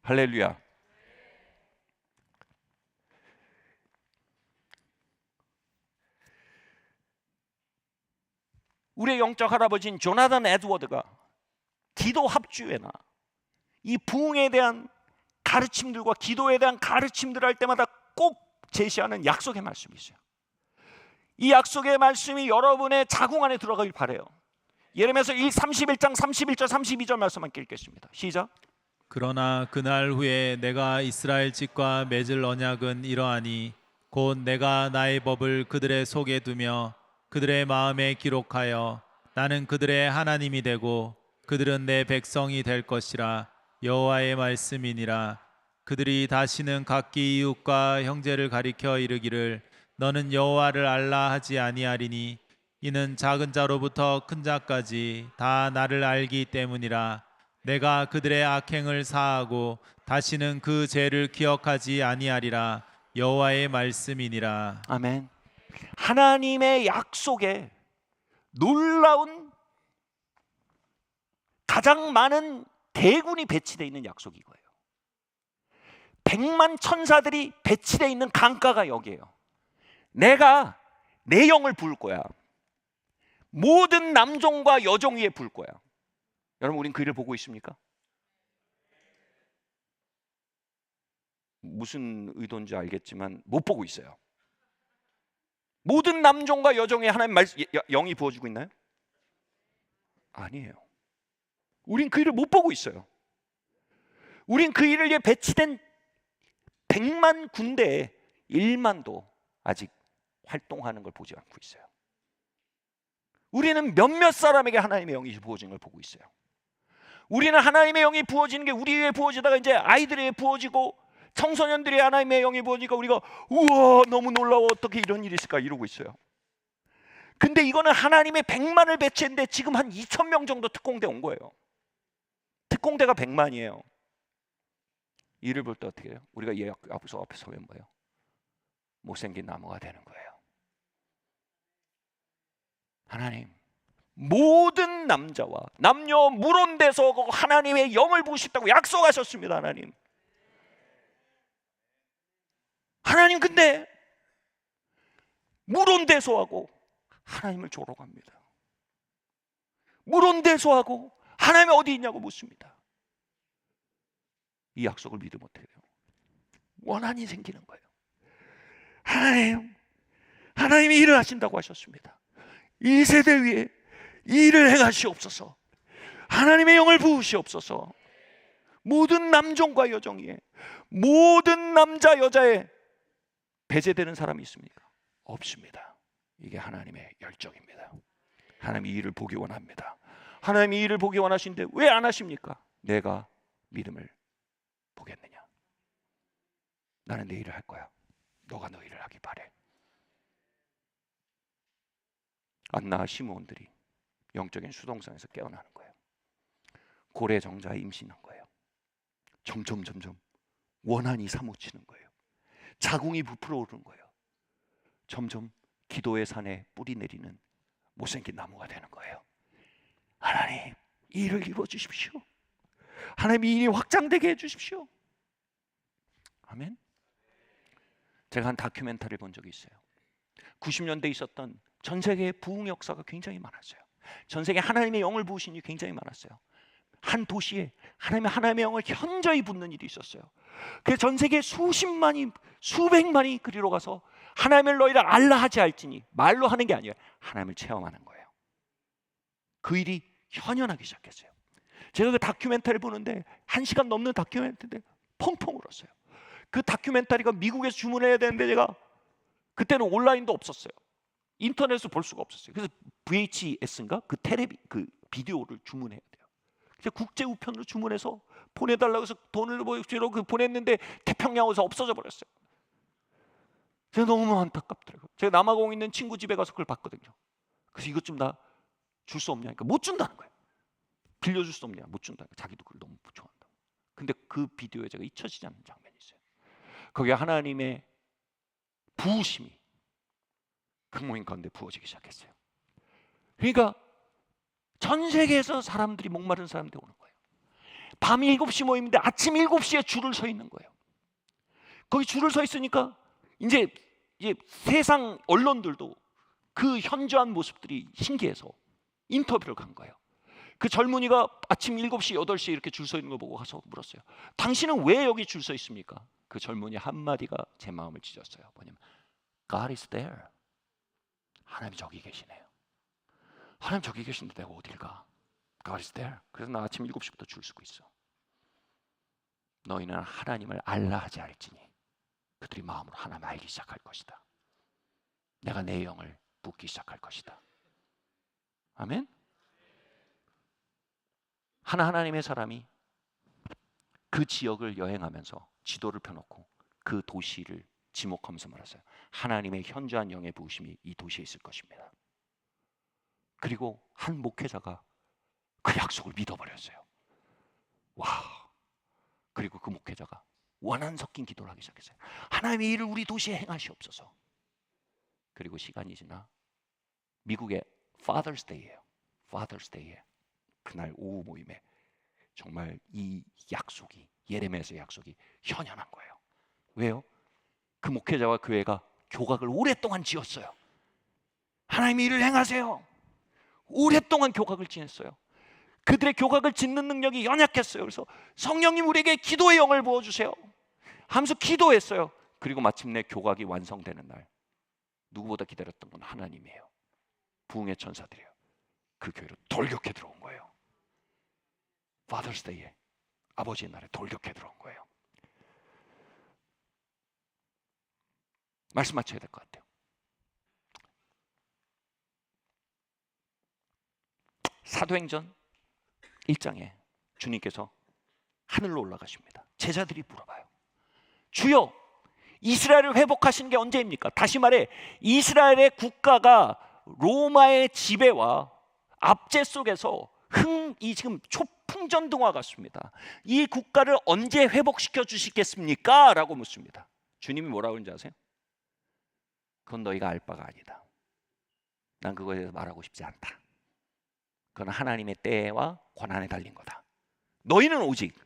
할렐루야. 우리의 영적 할아버지인 조나단 에드워드가 기도 합주회나 이 부흥에 대한 가르침들과 기도에 대한 가르침들을 할 때마다 꼭 제시하는 약속의 말씀이 있어요. 이 약속의 말씀이 여러분의 자궁 안에 들어가길 바라요. 예레미야서 31장 31절 32절 말씀만 읽겠습니다. 시작. 그러나 그날 후에 내가 이스라엘 집과 맺을 언약은 이러하니 곧 내가 나의 법을 그들의 속에 두며 그들의 마음에 기록하여 나는 그들의 하나님이 되고 그들은 내 백성이 될 것이라. 여호와의 말씀이니라. 그들이 다시는 각기 이웃과 형제를 가리켜 이르기를 너는 여호와를 알라 하지 아니하리니 이는 작은 자로부터 큰 자까지 다 나를 알기 때문이라. 내가 그들의 악행을 사하고 다시는 그 죄를 기억하지 아니하리라. 여호와의 말씀이니라. 아멘. 하나님의 약속에 놀라운 가장 많은 대군이 배치되어 있는 약속이 이거예요. 100만 천사들이 배치되어 있는 강가가 여기에요. 내가 내 영을 부을 거야. 모든 남종과 여종 위에 부을 거야. 여러분, 우린 그 일을 보고 있습니까? 무슨 의도인지 알겠지만 못 보고 있어요. 모든 남종과 여종에 하나님 영이 부어지고 있나요? 아니에요. 우린 그 일을 못 보고 있어요. 우린 그 일을 위해 배치된 100만 군대의 1만도 아직 활동하는 걸 보지 않고 있어요. 우리는 몇몇 사람에게 하나님의 영이 부어진 걸 보고 있어요. 우리는 하나님의 영이 부어지는 게 우리 위에 부어지다가 이제 아이들에게 부어지고 청소년들이 하나님의 영이 부어지니까 우리가 우와 너무 놀라워, 어떻게 이런 일이 있을까 이러고 있어요. 근데 이거는 하나님의 100만을 배치했는데 지금 한 2,000명 정도 특공대 온 거예요. 특공대가 100만이에요. 이를 볼 때 어떻게 해요? 우리가 얘 앞에 서면 뭐예요? 못생긴 나무가 되는 거예요. 하나님, 모든 남자와 남녀 물온데서 하나님의 영을 부으시다고 약속하셨습니다. 하나님 근데 물온데서하고 하나님을 조롱합니다. 물온데서하고 하나님이 어디 있냐고 묻습니다. 이 약속을 믿으면 어떻게 돼요? 원한이 생기는 거예요. 하나님이 일을 하신다고 하셨습니다. 이 세대 위에 일을 행하시옵소서. 하나님의 영을 부으시옵소서. 모든 남종과 여종 위에, 모든 남자 여자에 배제되는 사람이 있습니까? 없습니다. 이게 하나님의 열정입니다. 하나님이 이 일을 보기 원합니다. 하나님이 이 일을 보기 원하시는데 왜 안 하십니까? 내가 믿음을 보겠느냐? 나는 내 일을 할 거야. 너가 너 일을 하기 바래. 안나와 시므온들이 영적인 수동성에서 깨어나는 거예요. 고래 정자에 임신한 거예요. 점점 원한이 사무치는 거예요. 자궁이 부풀어 오르는 거예요. 점점 기도의 산에 뿌리 내리는 못생긴 나무가 되는 거예요. 하나님, 이 일을 이루어 주십시오. 하나님, 이 일이 확장되게 해 주십시오. 아멘. 제가 한 다큐멘터리를 본 적이 있어요. 90년대에 있었던 전 세계의 부흥 역사가 굉장히 많았어요. 전 세계 하나님의 영을 부으신 일이 굉장히 많았어요. 한 도시에 하나님의 영을 현저히 붓는 일이 있었어요. 그 전 세계 수십만이 수백만이 그리로 가서 하나님을 너희를 알라 하지 알지니, 말로 하는 게 아니에요. 하나님을 체험하는 거예요. 그 일이 현현하기 시작했어요. 제가 그 다큐멘터리를 보는데 1시간 넘는 다큐멘터리인데 펑펑 울었어요. 그 다큐멘터리가 미국에서 주문해야 되는데 제가 그때는 온라인도 없었어요. 인터넷에서 볼 수가 없었어요. 그래서 VHS인가 그 비디오를 주문해야 돼요. 그래서 국제 우편으로 주문해서 보내달라고 해서 돈을 보여주러 보냈는데 태평양에서 없어져 버렸어요. 제가 너무 안타깝더라고요. 제가 남아공 있는 친구 집에 가서 그걸 봤거든요. 그래서 이것 좀 나 줄 수 없냐니까 못 준다는 거예요. 빌려줄 수 없냐, 못 준다는 거예요. 자기도 그걸 너무 좋아한다. 근데 그 비디오에 제가 잊혀지지 않는 장면이 있어요. 거기에 하나님의 부으심이 그 모임 가운데 부어지기 시작했어요. 그러니까 전 세계에서 사람들이, 목마른 사람들이 오는 거예요. 밤 7시 모임인데 아침 7시에 줄을 서 있는 거예요. 거기 줄을 서 있으니까 이제 세상 언론들도 그 현저한 모습들이 신기해서 인터뷰를 간 거예요. 그 젊은이가 아침 7시, 8시에 이렇게 줄 서 있는 거 보고 가서 물었어요. 당신은 왜 여기 줄 서 있습니까? 그 젊은이 한마디가 제 마음을 찢었어요. 뭐냐면 God is there. 하나님이 저기 계시네요. 하나님 저기 계신데 내가 어딜 가? God is there. 그래서 나 아침 7시부터 줄 서고 있어. 너희는 하나님을 알라 하지 않을지니 그들이 마음으로 하나님을 알기 시작할 것이다. 내가 내 영을 붓기 시작할 것이다. 아멘? 하나님의 사람이 그 지역을 여행하면서 지도를 펴놓고 그 도시를 지목하면서 말했어요. 하나님의 현저한 영의 부으심이 이 도시에 있을 것입니다. 그리고 한 목회자가 그 약속을 믿어버렸어요. 와! 그리고 그 목회자가 원한 섞인 기도를 하기 시작했어요. 하나님의 일을 우리 도시에 행하시옵소서. 그리고 시간이 지나 미국의 Father's Day예요. Father's Day에 그날 오후 모임에 정말 이 약속이, 예레미야서의 약속이 현현한 거예요. 왜요? 그 목회자와 그 애가 교각을 오랫동안 지었어요. 하나님의 일을 행하세요. 오랫동안 교각을 지냈어요. 그들의 교각을 짓는 능력이 연약했어요. 그래서 성령님 우리에게 기도의 영을 부어주세요 하면서 기도했어요. 그리고 마침내 교각이 완성되는 날, 누구보다 기다렸던 건 하나님이에요. 부흥의 천사들이에요. 그 교회로 돌격해 들어온 거예요. Father's Day에, 아버지의 날에 돌격해 들어온 거예요. 말씀 맞춰야 될 것 같아요. 사도행전 1장에 주님께서 하늘로 올라가십니다. 제자들이 물어봐요. 주여, 이스라엘을 회복하시는 게 언제입니까? 다시 말해 이스라엘의 국가가 로마의 지배와 압제 속에서 이 지금 초풍전등화 같습니다. 이 국가를 언제 회복시켜 주시겠습니까? 라고 묻습니다. 주님이 뭐라고 하는지 아세요? 그건 너희가 알 바가 아니다. 난 그거에 대해서 말하고 싶지 않다. 그건 하나님의 때와 권한에 달린 거다. 너희는 오직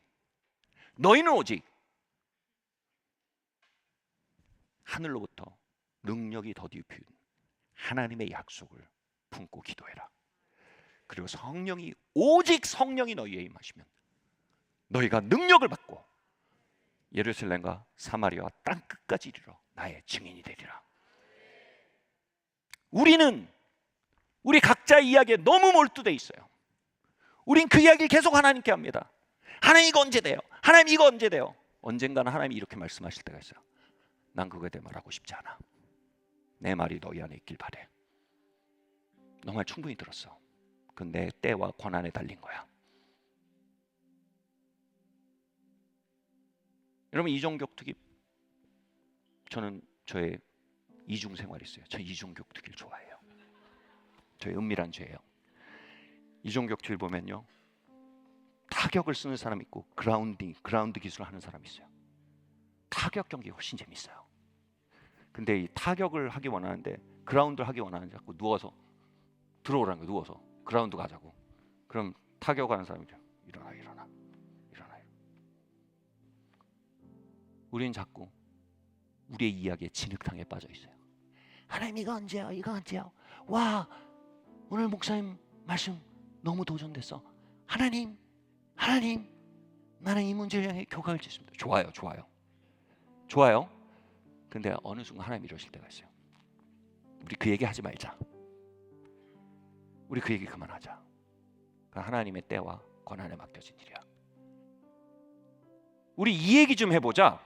하늘로부터 능력이 더디어 피운 하나님의 약속을 품고 기도해라. 그리고 오직 성령이 너희에 임하시면 너희가 능력을 받고 예루살렘과 사마리아와 땅 끝까지 이르러 나의 증인이 되리라. 우리 각자 이야기에 너무 몰두돼 있어요. 우린 그 이야기를 계속 하나님께 합니다. 하나님 이거 언제 돼요? 하나님 이거 언제 돼요? 언젠가는 하나님이 이렇게 말씀하실 때가 있어요. 난 그거에 대해 말하고 싶지 않아. 내 말이 너희 안에 있길 바래. 너 말 충분히 들었어. 그건 내 때와 권한에 달린 거야. 여러분, 이종격 특집, 저는 저의 이중 생활이 있어요. 저 이종격 특기를 좋아해요. 저의 은밀한 죄예요. 이종격 특기를 보면요, 타격을 쓰는 사람 있고 그라운드 기술을 하는 사람이 있어요. 타격 경기 훨씬 재밌어요. 근데 이 타격을 하기 원하는데 그라운드를 하기 원하는데 자꾸 누워서 들어오라는 거예요. 누워서 그라운드 가자고. 그럼 타격하는 사람이 일어나. 우리는 자꾸 우리의 이야기에 진흙탕에 빠져 있어요. 하나님 이거 언제요? 와, 오늘 목사님 말씀 너무 도전됐어. 하나님 나는 이 문제를 향해 교각을 짓습니다. 좋아요. 근데 어느 순간 하나님 이러실 때가 있어요. 우리 그 얘기 하지 말자. 우리 그 얘기 그만하자. 하나님의 때와 권한에 맡겨진 일이야. 우리 이 얘기 좀 해보자.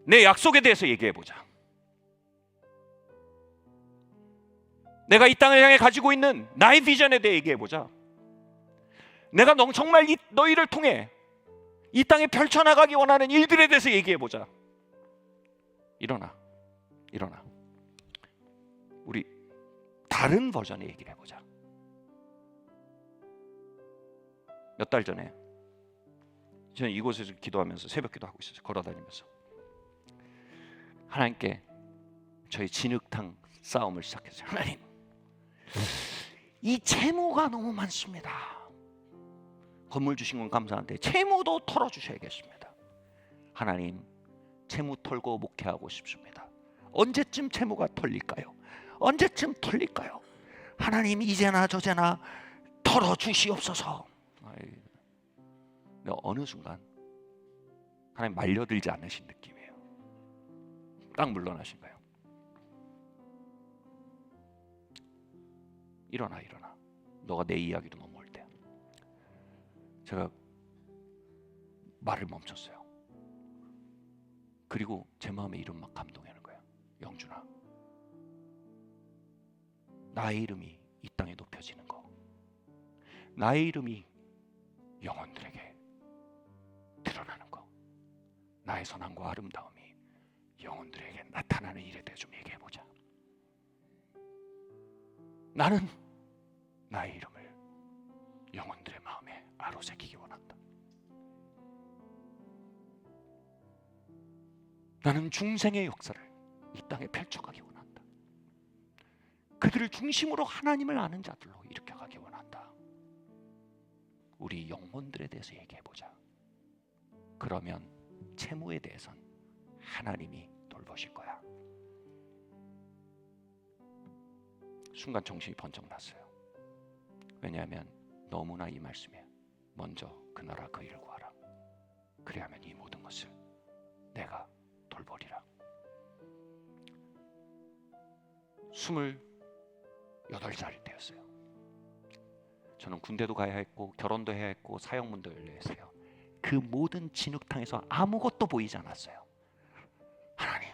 내 약속에 대해서 얘기해보자. 내가 이 땅을 향해 가지고 있는 나의 비전에 대해 얘기해보자. 내가 정말 너희를 통해 이 땅에 펼쳐나가기 원하는 일들에 대해서 얘기해보자. 일어나. 우리 다른 버전의 얘기를 해보자. 몇 달 전에 저는 이곳에서 기도하면서 새벽 기도하고 있었어요. 걸어다니면서 하나님께 저희 진흙탕 싸움을 시작했어요. 하나님, 이 채무가 너무 많습니다. 건물 주신 건 감사한데 채무도 털어주셔야겠습니다. 하나님, 채무 털고 목회하고 싶습니다. 언제쯤 채무가 털릴까요? 언제쯤 털릴까요? 하나님, 이제나 저제나 털어주시옵소서. 근데 어느 순간 하나님 말려들지 않으신 느낌이에요. 딱 물러나신 거예요. 일어나. 너가 내 이야기로 넘어올 때. 제가 말을 멈췄어요. 그리고 제 마음에 이런 막 감동이 오는 거예요. 영준아, 나의 이름이 이 땅에 높여지는 거, 나의 이름이 영혼들에게 드러나는 거, 나의 선함과 아름다움이 영혼들에게 나타나는 일에 대해 좀 얘기해보자. 나는 나의 이름을 영혼들의 마음에 아로새기기 원한다. 나는 중생의 역사를 이 땅에 펼쳐가기 원한다. 그들을 중심으로 하나님을 아는 자들로 일으켜가기 원한다. 우리 영혼들에 대해서 얘기해보자. 그러면 채무에 대해선 하나님이 돌보실 거야. 순간 정신이 번쩍 났어요. 왜냐하면 너무나 이 말씀에 먼저 그 나라 그 일을 구하라. 그래야면 이 모든 것을 내가 돌보리라. 28살 때였어요. 저는 군대도 가야 했고 결혼도 해야 했고 사형문도 열려야 했어요. 그 모든 진흙탕에서 아무것도 보이지 않았어요. 하나님.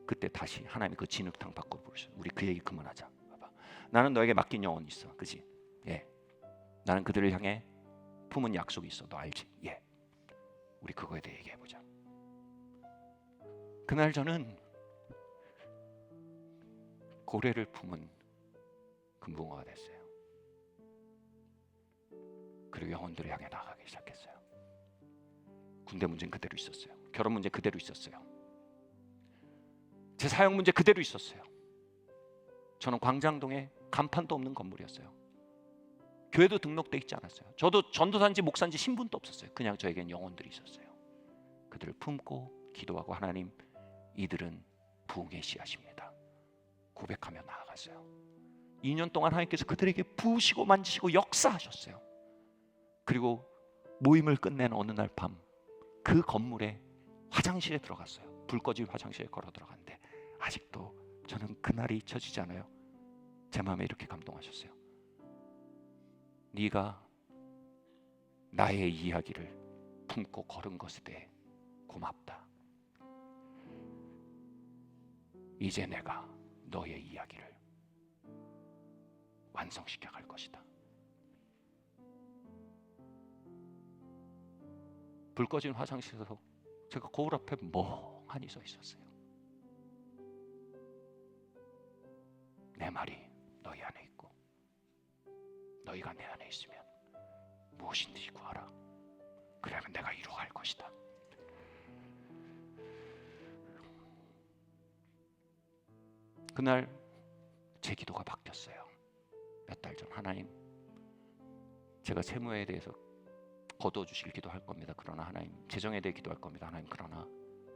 그때 다시 하나님이 그 진흙탕 밖으로 부르셔. 우리 그 얘기 그만하자. 봐봐. 나는 너에게 맡긴 영혼이 있어. 그지? 예. 나는 그들을 향해 품은 약속이 있어. 너 알지? 예. 우리 그거에 대해 얘기해보자. 그날 저는 고래를 품은 금붕어가 됐어요. 그리고 영혼들을 향해 나가기 시작했어요. 군대 문제는 그대로 있었어요. 결혼 문제 그대로 있었어요. 제 사형 문제 그대로 있었어요. 저는 광장동에 간판도 없는 건물이었어요. 교회도 등록돼 있지 않았어요. 저도 전도사인지 목사인지 신분도 없었어요. 그냥 저에겐 영혼들이 있었어요. 그들을 품고 기도하고 하나님, 이들은 부흥의 씨앗입니다. 고백하며 나아갔어요. 2년 동안 하나님께서 그들에게 부으시고 만지시고 역사하셨어요. 그리고 모임을 끝낸 어느 날 밤 그 건물에 화장실에 들어갔어요. 불 꺼진 화장실에 걸어 들어갔는데 아직도 저는 그날이 잊혀지지 않아요. 제 마음에 이렇게 감동하셨어요. 네가 나의 이야기를 품고 걸은 것에 대해 고맙다. 이제 내가 너의 이야기를 완성시켜 갈 것이다. 불 꺼진 화장실에서 제가 거울 앞에 멍하니 서 있었어요. 내 말이 너희 안에 있고 너희가 내 안에 있으면 무엇인지 구하라. 그러면 내가 이루어갈 것이다. 그날 제 기도가 바뀌었어요. 몇 달 전 하나님, 제가 세무에 대해서 거둬주실 기도할 겁니다. 그러나 하나님, 재정에 대해 기도할 겁니다. 하나님, 그러나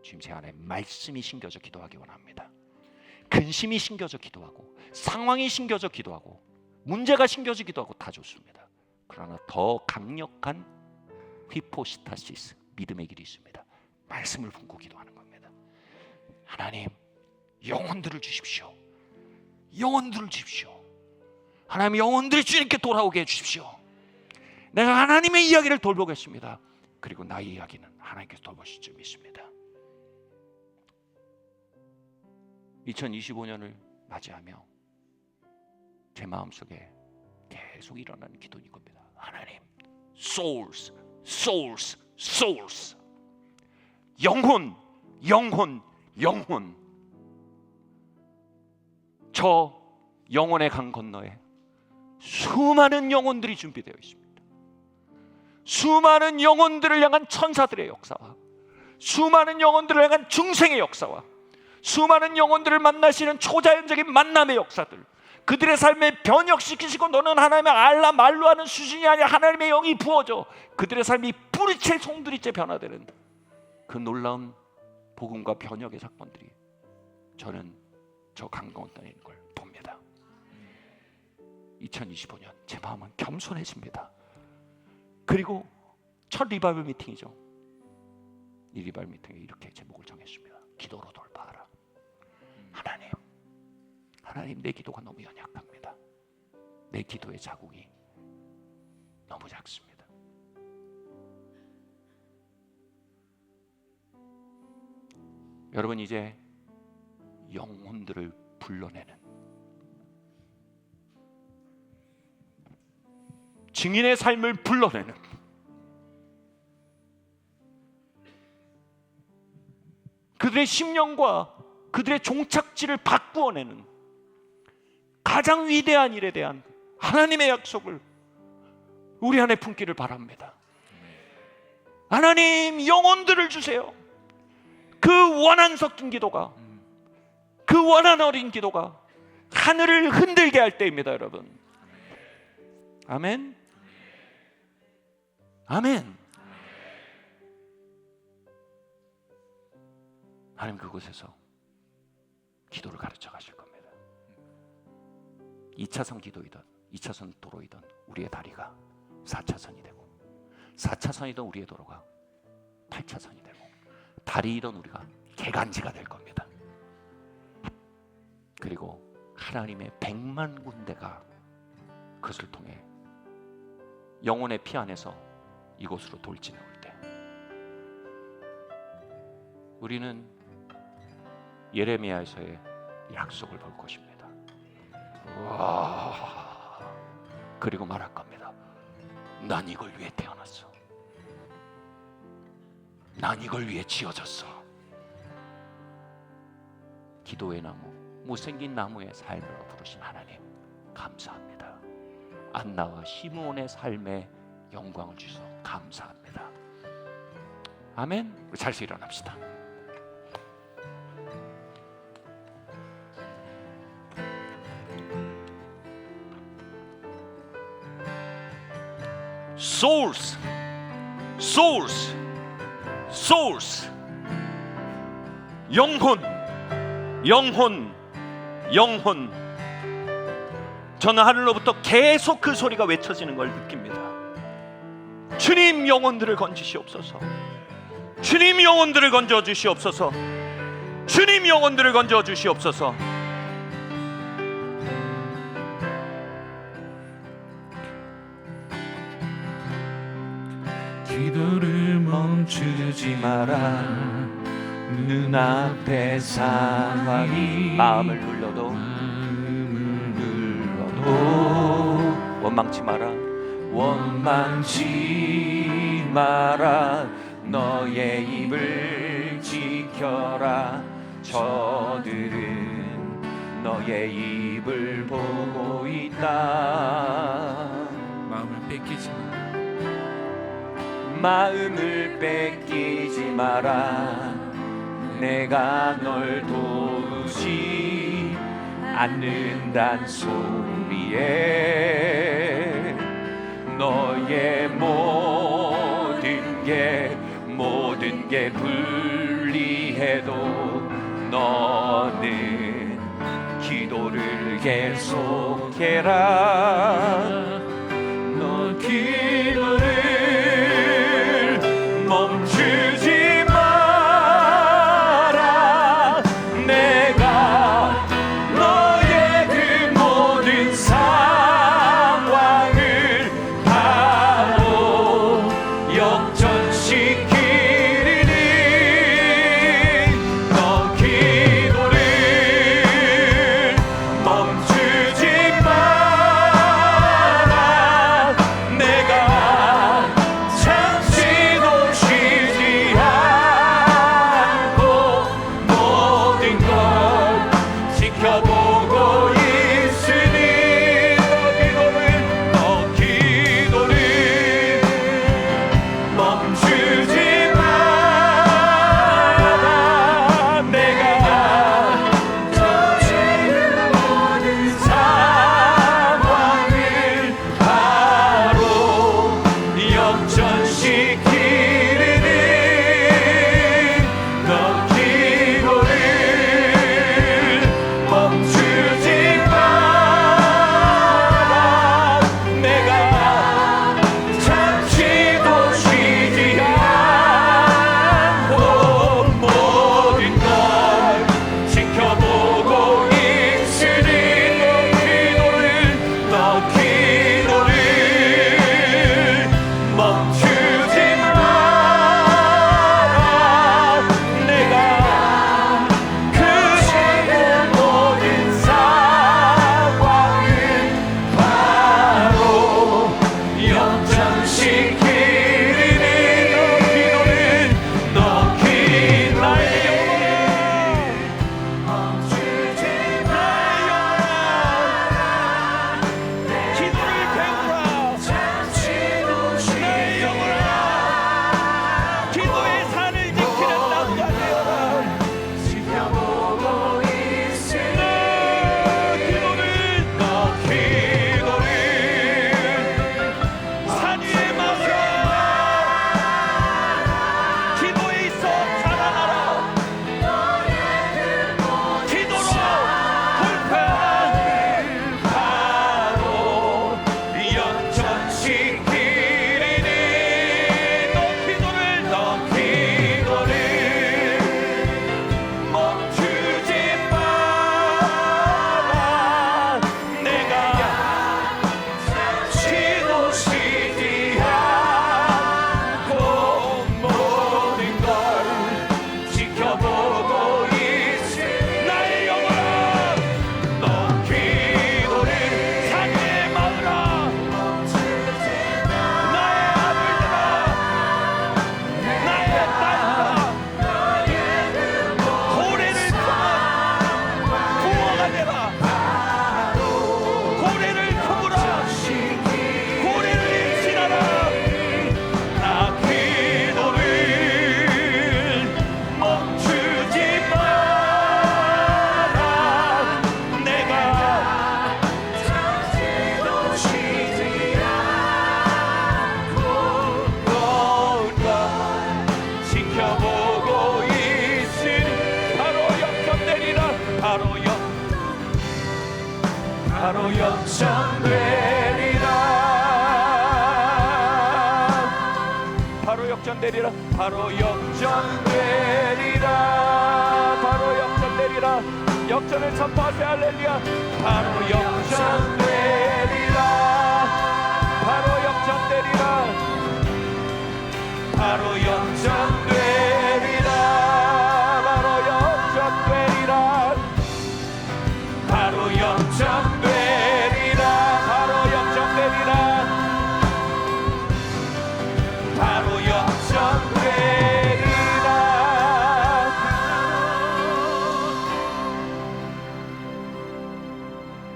지금 제 안에 말씀이 심겨져 기도하기 원합니다. 근심이 심겨져 기도하고 상황이 심겨져 기도하고 문제가 심겨져 기도하고 다 좋습니다. 그러나 더 강력한 히포스타시스, 믿음의 길이 있습니다. 말씀을 품고 기도하는 겁니다. 하나님, 영혼들을 주십시오. 영혼들을 주십시오. 하나님, 영혼들이 주님께 돌아오게 해주십시오. 내가 하나님의 이야기를 돌보겠습니다. 그리고 나의 이야기는 하나님께서 돌보실 줄 믿습니다. 2025년을 맞이하며 제 마음속에 계속 일어나는 기도는 이겁니다. 하나님, souls, souls, souls. 영혼, 영혼, 영혼. 저 영혼의 강 건너에 수많은 영혼들이 준비되어 있습니다. 수많은 영혼들을 향한 천사들의 역사와 수많은 영혼들을 향한 중생의 역사와 수많은 영혼들을 만나시는 초자연적인 만남의 역사들, 그들의 삶에 변혁시키시고 너는 하나님의 알라 말로 하는 수준이 아니라 하나님의 영이 부어져 그들의 삶이 뿌리채 송두리째 변화되는 그 놀라운 복음과 변혁의 사건들이 저는 저 강동원 땅에 있는 걸 봅니다. 2025년 제 마음은 겸손해집니다. 그리고 첫 리바이벌 미팅이죠. 이 리바이벌 미팅에 이렇게 제목을 정했습니다. 기도로 돌파하라. 하나님 내 기도가 너무 연약합니다. 내 기도의 자국이 너무 작습니다. 여러분, 이제 영혼들을 불러내는 증인의 삶을 불러내는 그들의 심령과 그들의 종착지를 바꾸어내는 가장 위대한 일에 대한 하나님의 약속을 우리 안에 품기를 바랍니다. 하나님, 영혼들을 주세요. 그 원한 섞인 기도가, 그 원한 어린 기도가 하늘을 흔들게 할 때입니다, 여러분. 아멘. 아멘. 하나님 그곳에서 기도를 가르쳐 가실 겁니다. 2차선 기도이든 2차선 도로이든 우리의 다리가 4차선이 되고 4차선이든 우리의 도로가 8차선이 되고 다리이든 우리가 개간지가 될 겁니다. 그리고 하나님의 100만 군대가 그것을 통해 영혼의 피 안에서 이곳으로 돌진해 올 때 우리는 예레미야에서의 약속을 볼 것입니다. 와, 그리고 말할 겁니다. 난 이걸 위해 태어났어. 난 이걸 위해 지어졌어. 기도의 나무, 못생긴 나무의 삶으로 부르신 하나님 감사합니다. 안나와 시므온의 삶에 영광을 주셔서 감사합니다. 아멘. 우리 잘서 일어납시다. Souls, souls, souls. 영혼, 영혼, 영혼. 저는 하늘로부터 계속 그 소리가 외쳐지는 걸 느낍니다. 주님, 영혼들을 건지시옵소서. 주님, 영혼들을 건져 주시옵소서. 주님, 영혼들을 건져 주시옵소서. 기도를 멈추지 마라. 눈앞의 상황이 마음을 눌러도 원망치 마라. 원망치 마라. 너의 입을 지켜라. 저들은 너의 입을 보고 있다. 마음을 뺏기지 마. 마음을 뺏기지 마라. 내가 널 도우지 않는단 소리에 너의 모든 게 불리해도 너는 기도를 계속해라. 너 기도를 멈추지 마라. 내가 너의 그 모든 상황을 바로 역전시키리니 너 기도를 멈추지 마라. 바로 역전되리라. 바로 역전되리라. 바로 역전되리라. 바로 역전되리라. 역전을 선포하세. 할렐루야. 바로 역전되리라. 바로 역전되리라. 바로 역전되리라. 바로 역전되리라. 바로 역전되리라. 바로 역전되리라. 바로 역전되리라.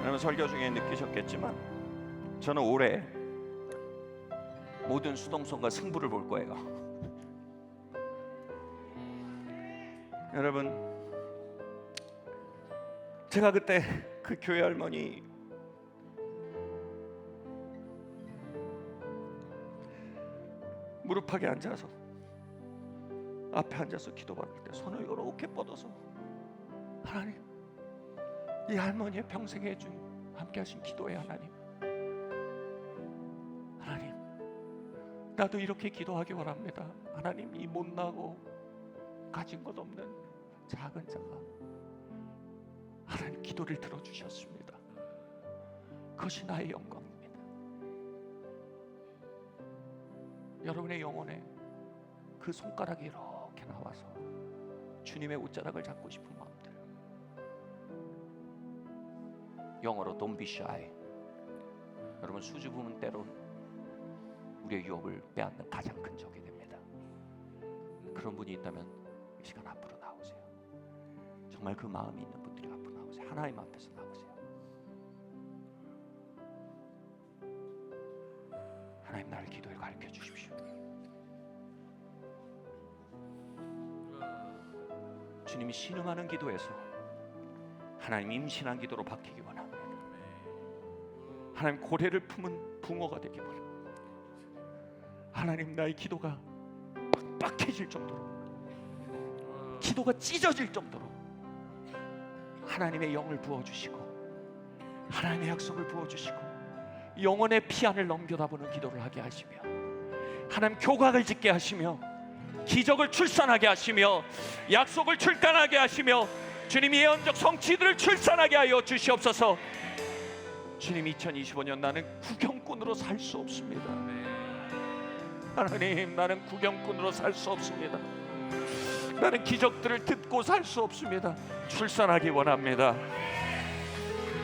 여러분 설교 중에 느끼셨겠지만 저는 올해 모든 수동성과 승부를 볼 거예요. 여러분, 제가 그때 그 교회 할머니 무릎팍에 앉아서 앞에 앉아서 기도받을 때 손을 이렇게 뻗어서 하나님, 이 할머니의 평생에 해준 함께 하신 기도의 하나님, 하나님, 나도 이렇게 기도하기 원합니다. 하나님, 이 못나고 가진 것 없는 작은 자가 하나님 기도를 들어주셨습니다. 그것이 나의 영광입니다. 여러분의 영혼에 그 손가락이 이렇게 나와서 주님의 옷자락을 잡고 싶은 마음들, 영어로 Don't be shy. 여러분, 수줍음은 때론 우리의 유업을 빼앗는 가장 큰 적이 됩니다. 그런 분이 있다면 이 시간 앞으로 나오세요. 정말 그 마음이 있는 분들이 앞으로 나오세요. 하나님 앞에서 나오세요. 하나님, 나를 기도에 가르쳐 주십시오. 주님이 신음하는 기도에서 하나님 임신한 기도로 바뀌기 원합니다. 하나님, 고래를 품은 붕어가 되기 원합니다. 하나님, 나의 기도가 빡빡해질 정도로, 기도가 찢어질 정도로 하나님의 영을 부어주시고 하나님의 약속을 부어주시고 영혼의 피안을 넘겨다보는 기도를 하게 하시며, 하나님 교각을 짓게 하시며 기적을 출산하게 하시며 약속을 출간하게 하시며 주님이 예언적 성취들을 출산하게 하여 주시옵소서. 주님, 2025년 나는 구경꾼으로 살 수 없습니다. 하나님, 나는 구경꾼으로 살 수 없습니다. 나는 기적들을 듣고 살 수 없습니다. 출산하기 원합니다.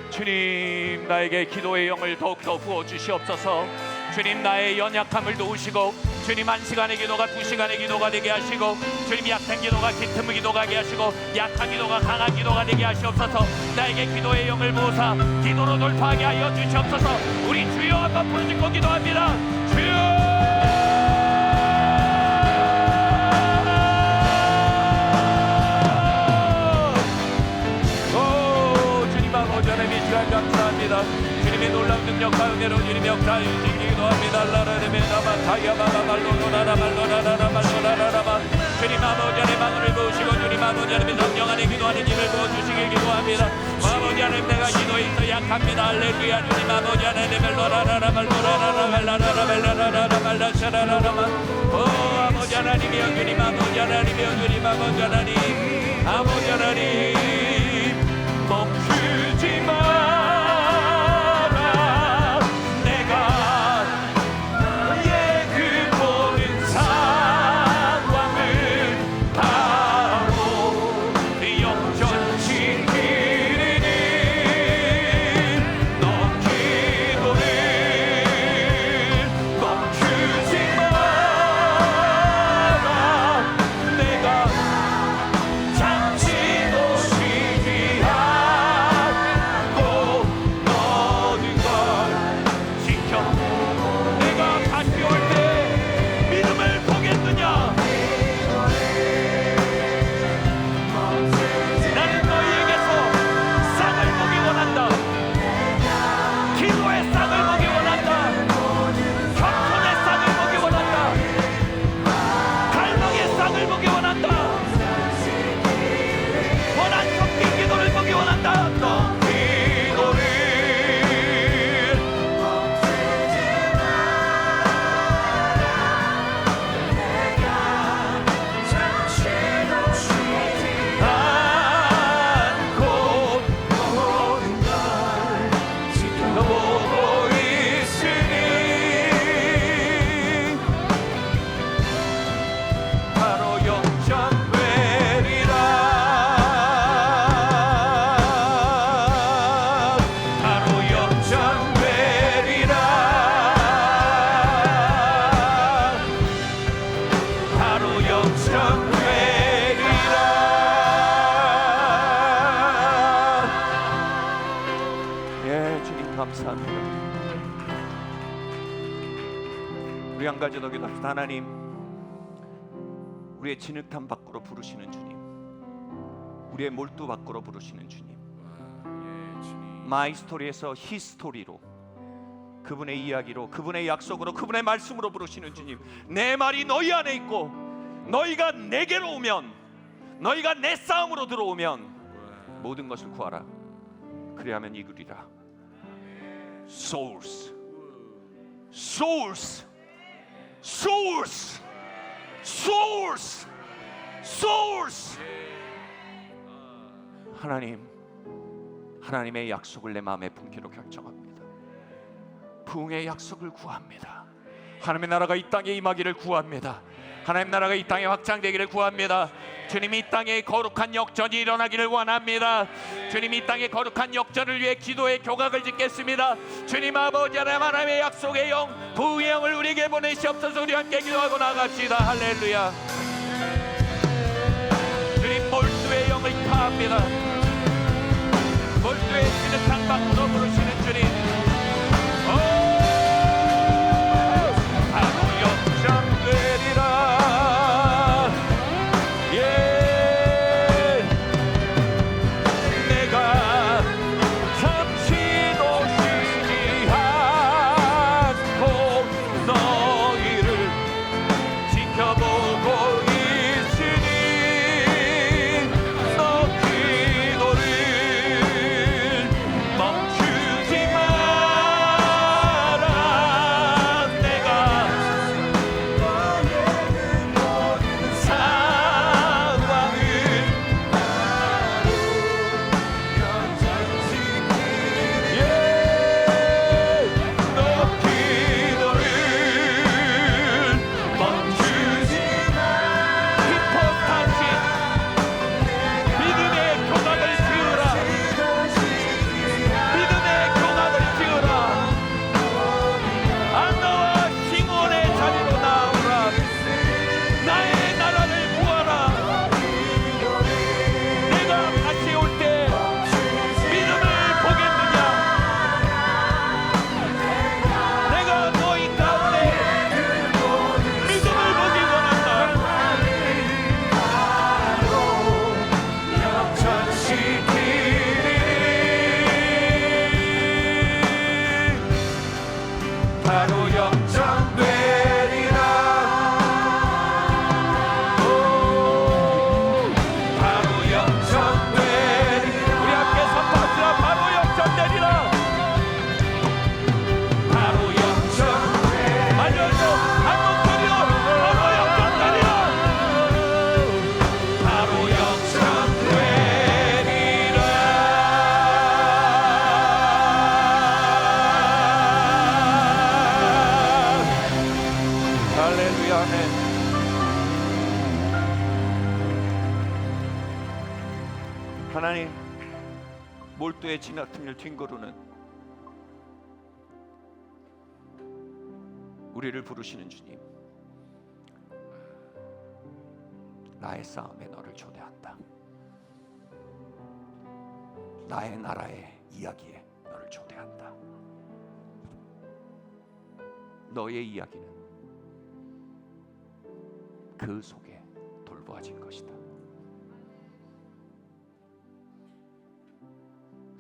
주님, 나에게 기도의 영을 더욱더 부어주시옵소서. 주님, 나의 연약함을 도우시고 주님, 1시간의 기도가 2시간의 기도가 되게 하시고 주님, 약한 기도가 깃틈의 기도가 되게 하시고 약한 기도가 강한 기도가 되게 하시옵소서. 나에게 기도의 영을 부어사 기도로 돌파하게 하여 주시옵소서. 우리 주여 한번 부르짖고 기도합니다. 주여! 감사합니다. 주님의 놀라운 능력과 은혜로 주님의 역사를 지키기도 합니다. 주님 아버지 하나님 마음을 부으시고 주님 아버지 하나님 성령 안에 기도하는 힘을 부어주시길 기도합니다. 아버지 하나님, 내가 기도에 있어 약합니다. 할렐루야. 주님 아버지 하나님 아버지 하나님이여, 주님 아버지 하나님이여, 주님 아버지 하나님, 아버지 하나님 멈추지 마라. 내가 너의 그 모든 상황을 바로 역전시키리니 너 기도를 멈추지 마라. 내가 잠시도 쉬지 감사합니다. 우리 한 가지 더 기도합시다. 하나님, 우리의 진흙탕 밖으로 부르시는 주님, 우리의 몰두 밖으로 부르시는 주님, 마이 스토리에서 히스토리로, 그분의 이야기로, 그분의 약속으로, 그분의 말씀으로 부르시는 주님, 내 말이 너희 안에 있고 너희가 내게로 오면, 너희가 내 싸움으로 들어오면 모든 것을 구하라. 그리하면 이루리라. Souls, souls, souls, souls, souls. 하나님, 하나님의 약속을 내 마음에 품기로 결정합니다. 부흥의 약속을 구합니다. 하나님의 나라가 이 땅에 임하기를 구합니다. 하나님 나라가 이 땅에 확장되기를 구합니다. 주님, 이 땅에 거룩한 역전이 일어나기를 원합니다. 주님, 이 땅에 거룩한 역전을 위해 기도의 교각을 짓겠습니다. 주님 아버지 하나님의 약속의 영, 부흥의 영을 우리에게 보내시옵소서. 우리 함께 기도하고 나갑시다. 할렐루야. 주님, 몰두의 영을 파합니다. 몰두의 진흙탕 밖으로 부르시는 주님, 바로 역전되리라. 내가 잠시 놓치지 않고 너희를 지켜보고 있으니 너 기도를 멈추지 마라. 내가 상황을 너 기도를 멈추지 마. 히포스타시, 믿음의 교각을 지으라. 믿음의 교각을 지으라. 안나와 싱온의 자리로 나오라. 나의 나라를 구하라. 내가 다시 올 때 믿음을 보겠느냐? 내가 너희 가운데 믿음을 보기 원한다. 바로 역전되리라. 오, 바로 역전되리라. 우리 함께 선포합시다. 바로 역전되리라. 바로 역전되리라. 말려줘 한 목소리로 바로 역전되리라. 바로 역전되리라. 할렐루야. 아멘. 하나님, 몰두의 진흙탕을 뒹구르는 우리를 부르시는 주님, 나의 싸움에 너를 초대한다. 나의 나라의 이야기에 너를 초대한다. 너의 이야기는 그 속에 돌보아질 것이다.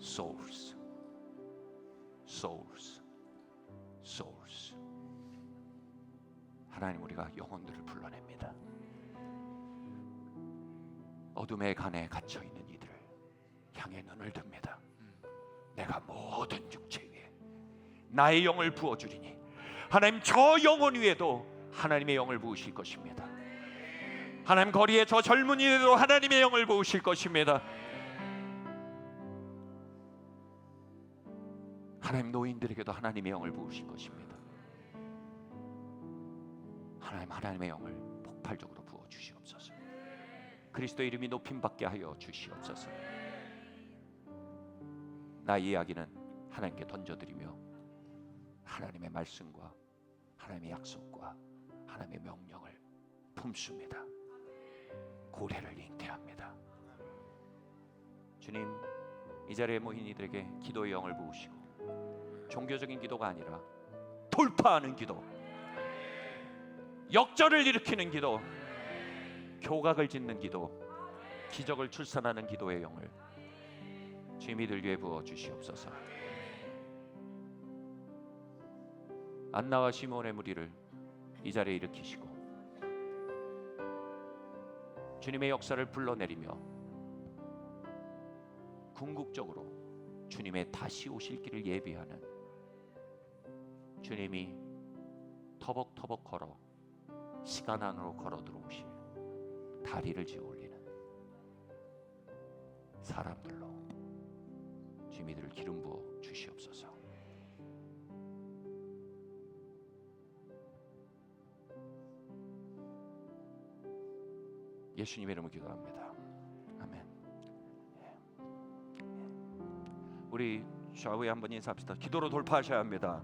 Souls, souls, souls. 하나님, 우리가 영혼들을 불러냅니다. 어둠의 간에 갇혀 있는 이들을 향해 눈을 듭니다. 내가 모든 육체 위에 나의 영을 부어주리니 하나님, 저 영혼 위에도 하나님의 영을 부으실 것입니다. 하나님, 거리에 저 젊은이들도 하나님의 영을 부으실 것입니다. 하나님, 노인들에게도 하나님의 영을 부으실 것입니다. 하나님, 하나님의 영을 폭발적으로 부어 주시옵소서. 그리스도 이름이 높임받게 하여 주시옵소서. 나의 이야기는 하나님께 던져드리며 하나님의 말씀과 하나님의 약속과 하나님의 명령을 품습니다. 고래를 잉태합니다. 주님, 이 자리에 모인 이들에게 기도의 영을 부으시고 종교적인 기도가 아니라 돌파하는 기도, 역전을 일으키는 기도, 교각을 짓는 기도, 기적을 출산하는 기도의 영을 주님이 들 위해 부어 주시옵소서. 안나와 시몬의 무리를 이 자리에 일으키시고 주님의 역사를 불러내리며 궁극적으로 주님의 다시 오실 길을 예비하는, 주님이 터벅터벅 걸어 시간 안으로 걸어 들어오실 다리를 지어 올리는 사람들로 주님이 들 기름 부어 주시옵소서. 예수님의 이름으로 기도합니다. 아멘. 우리 좌우에 한번 인사합시다. 기도로 돌파하셔야 합니다.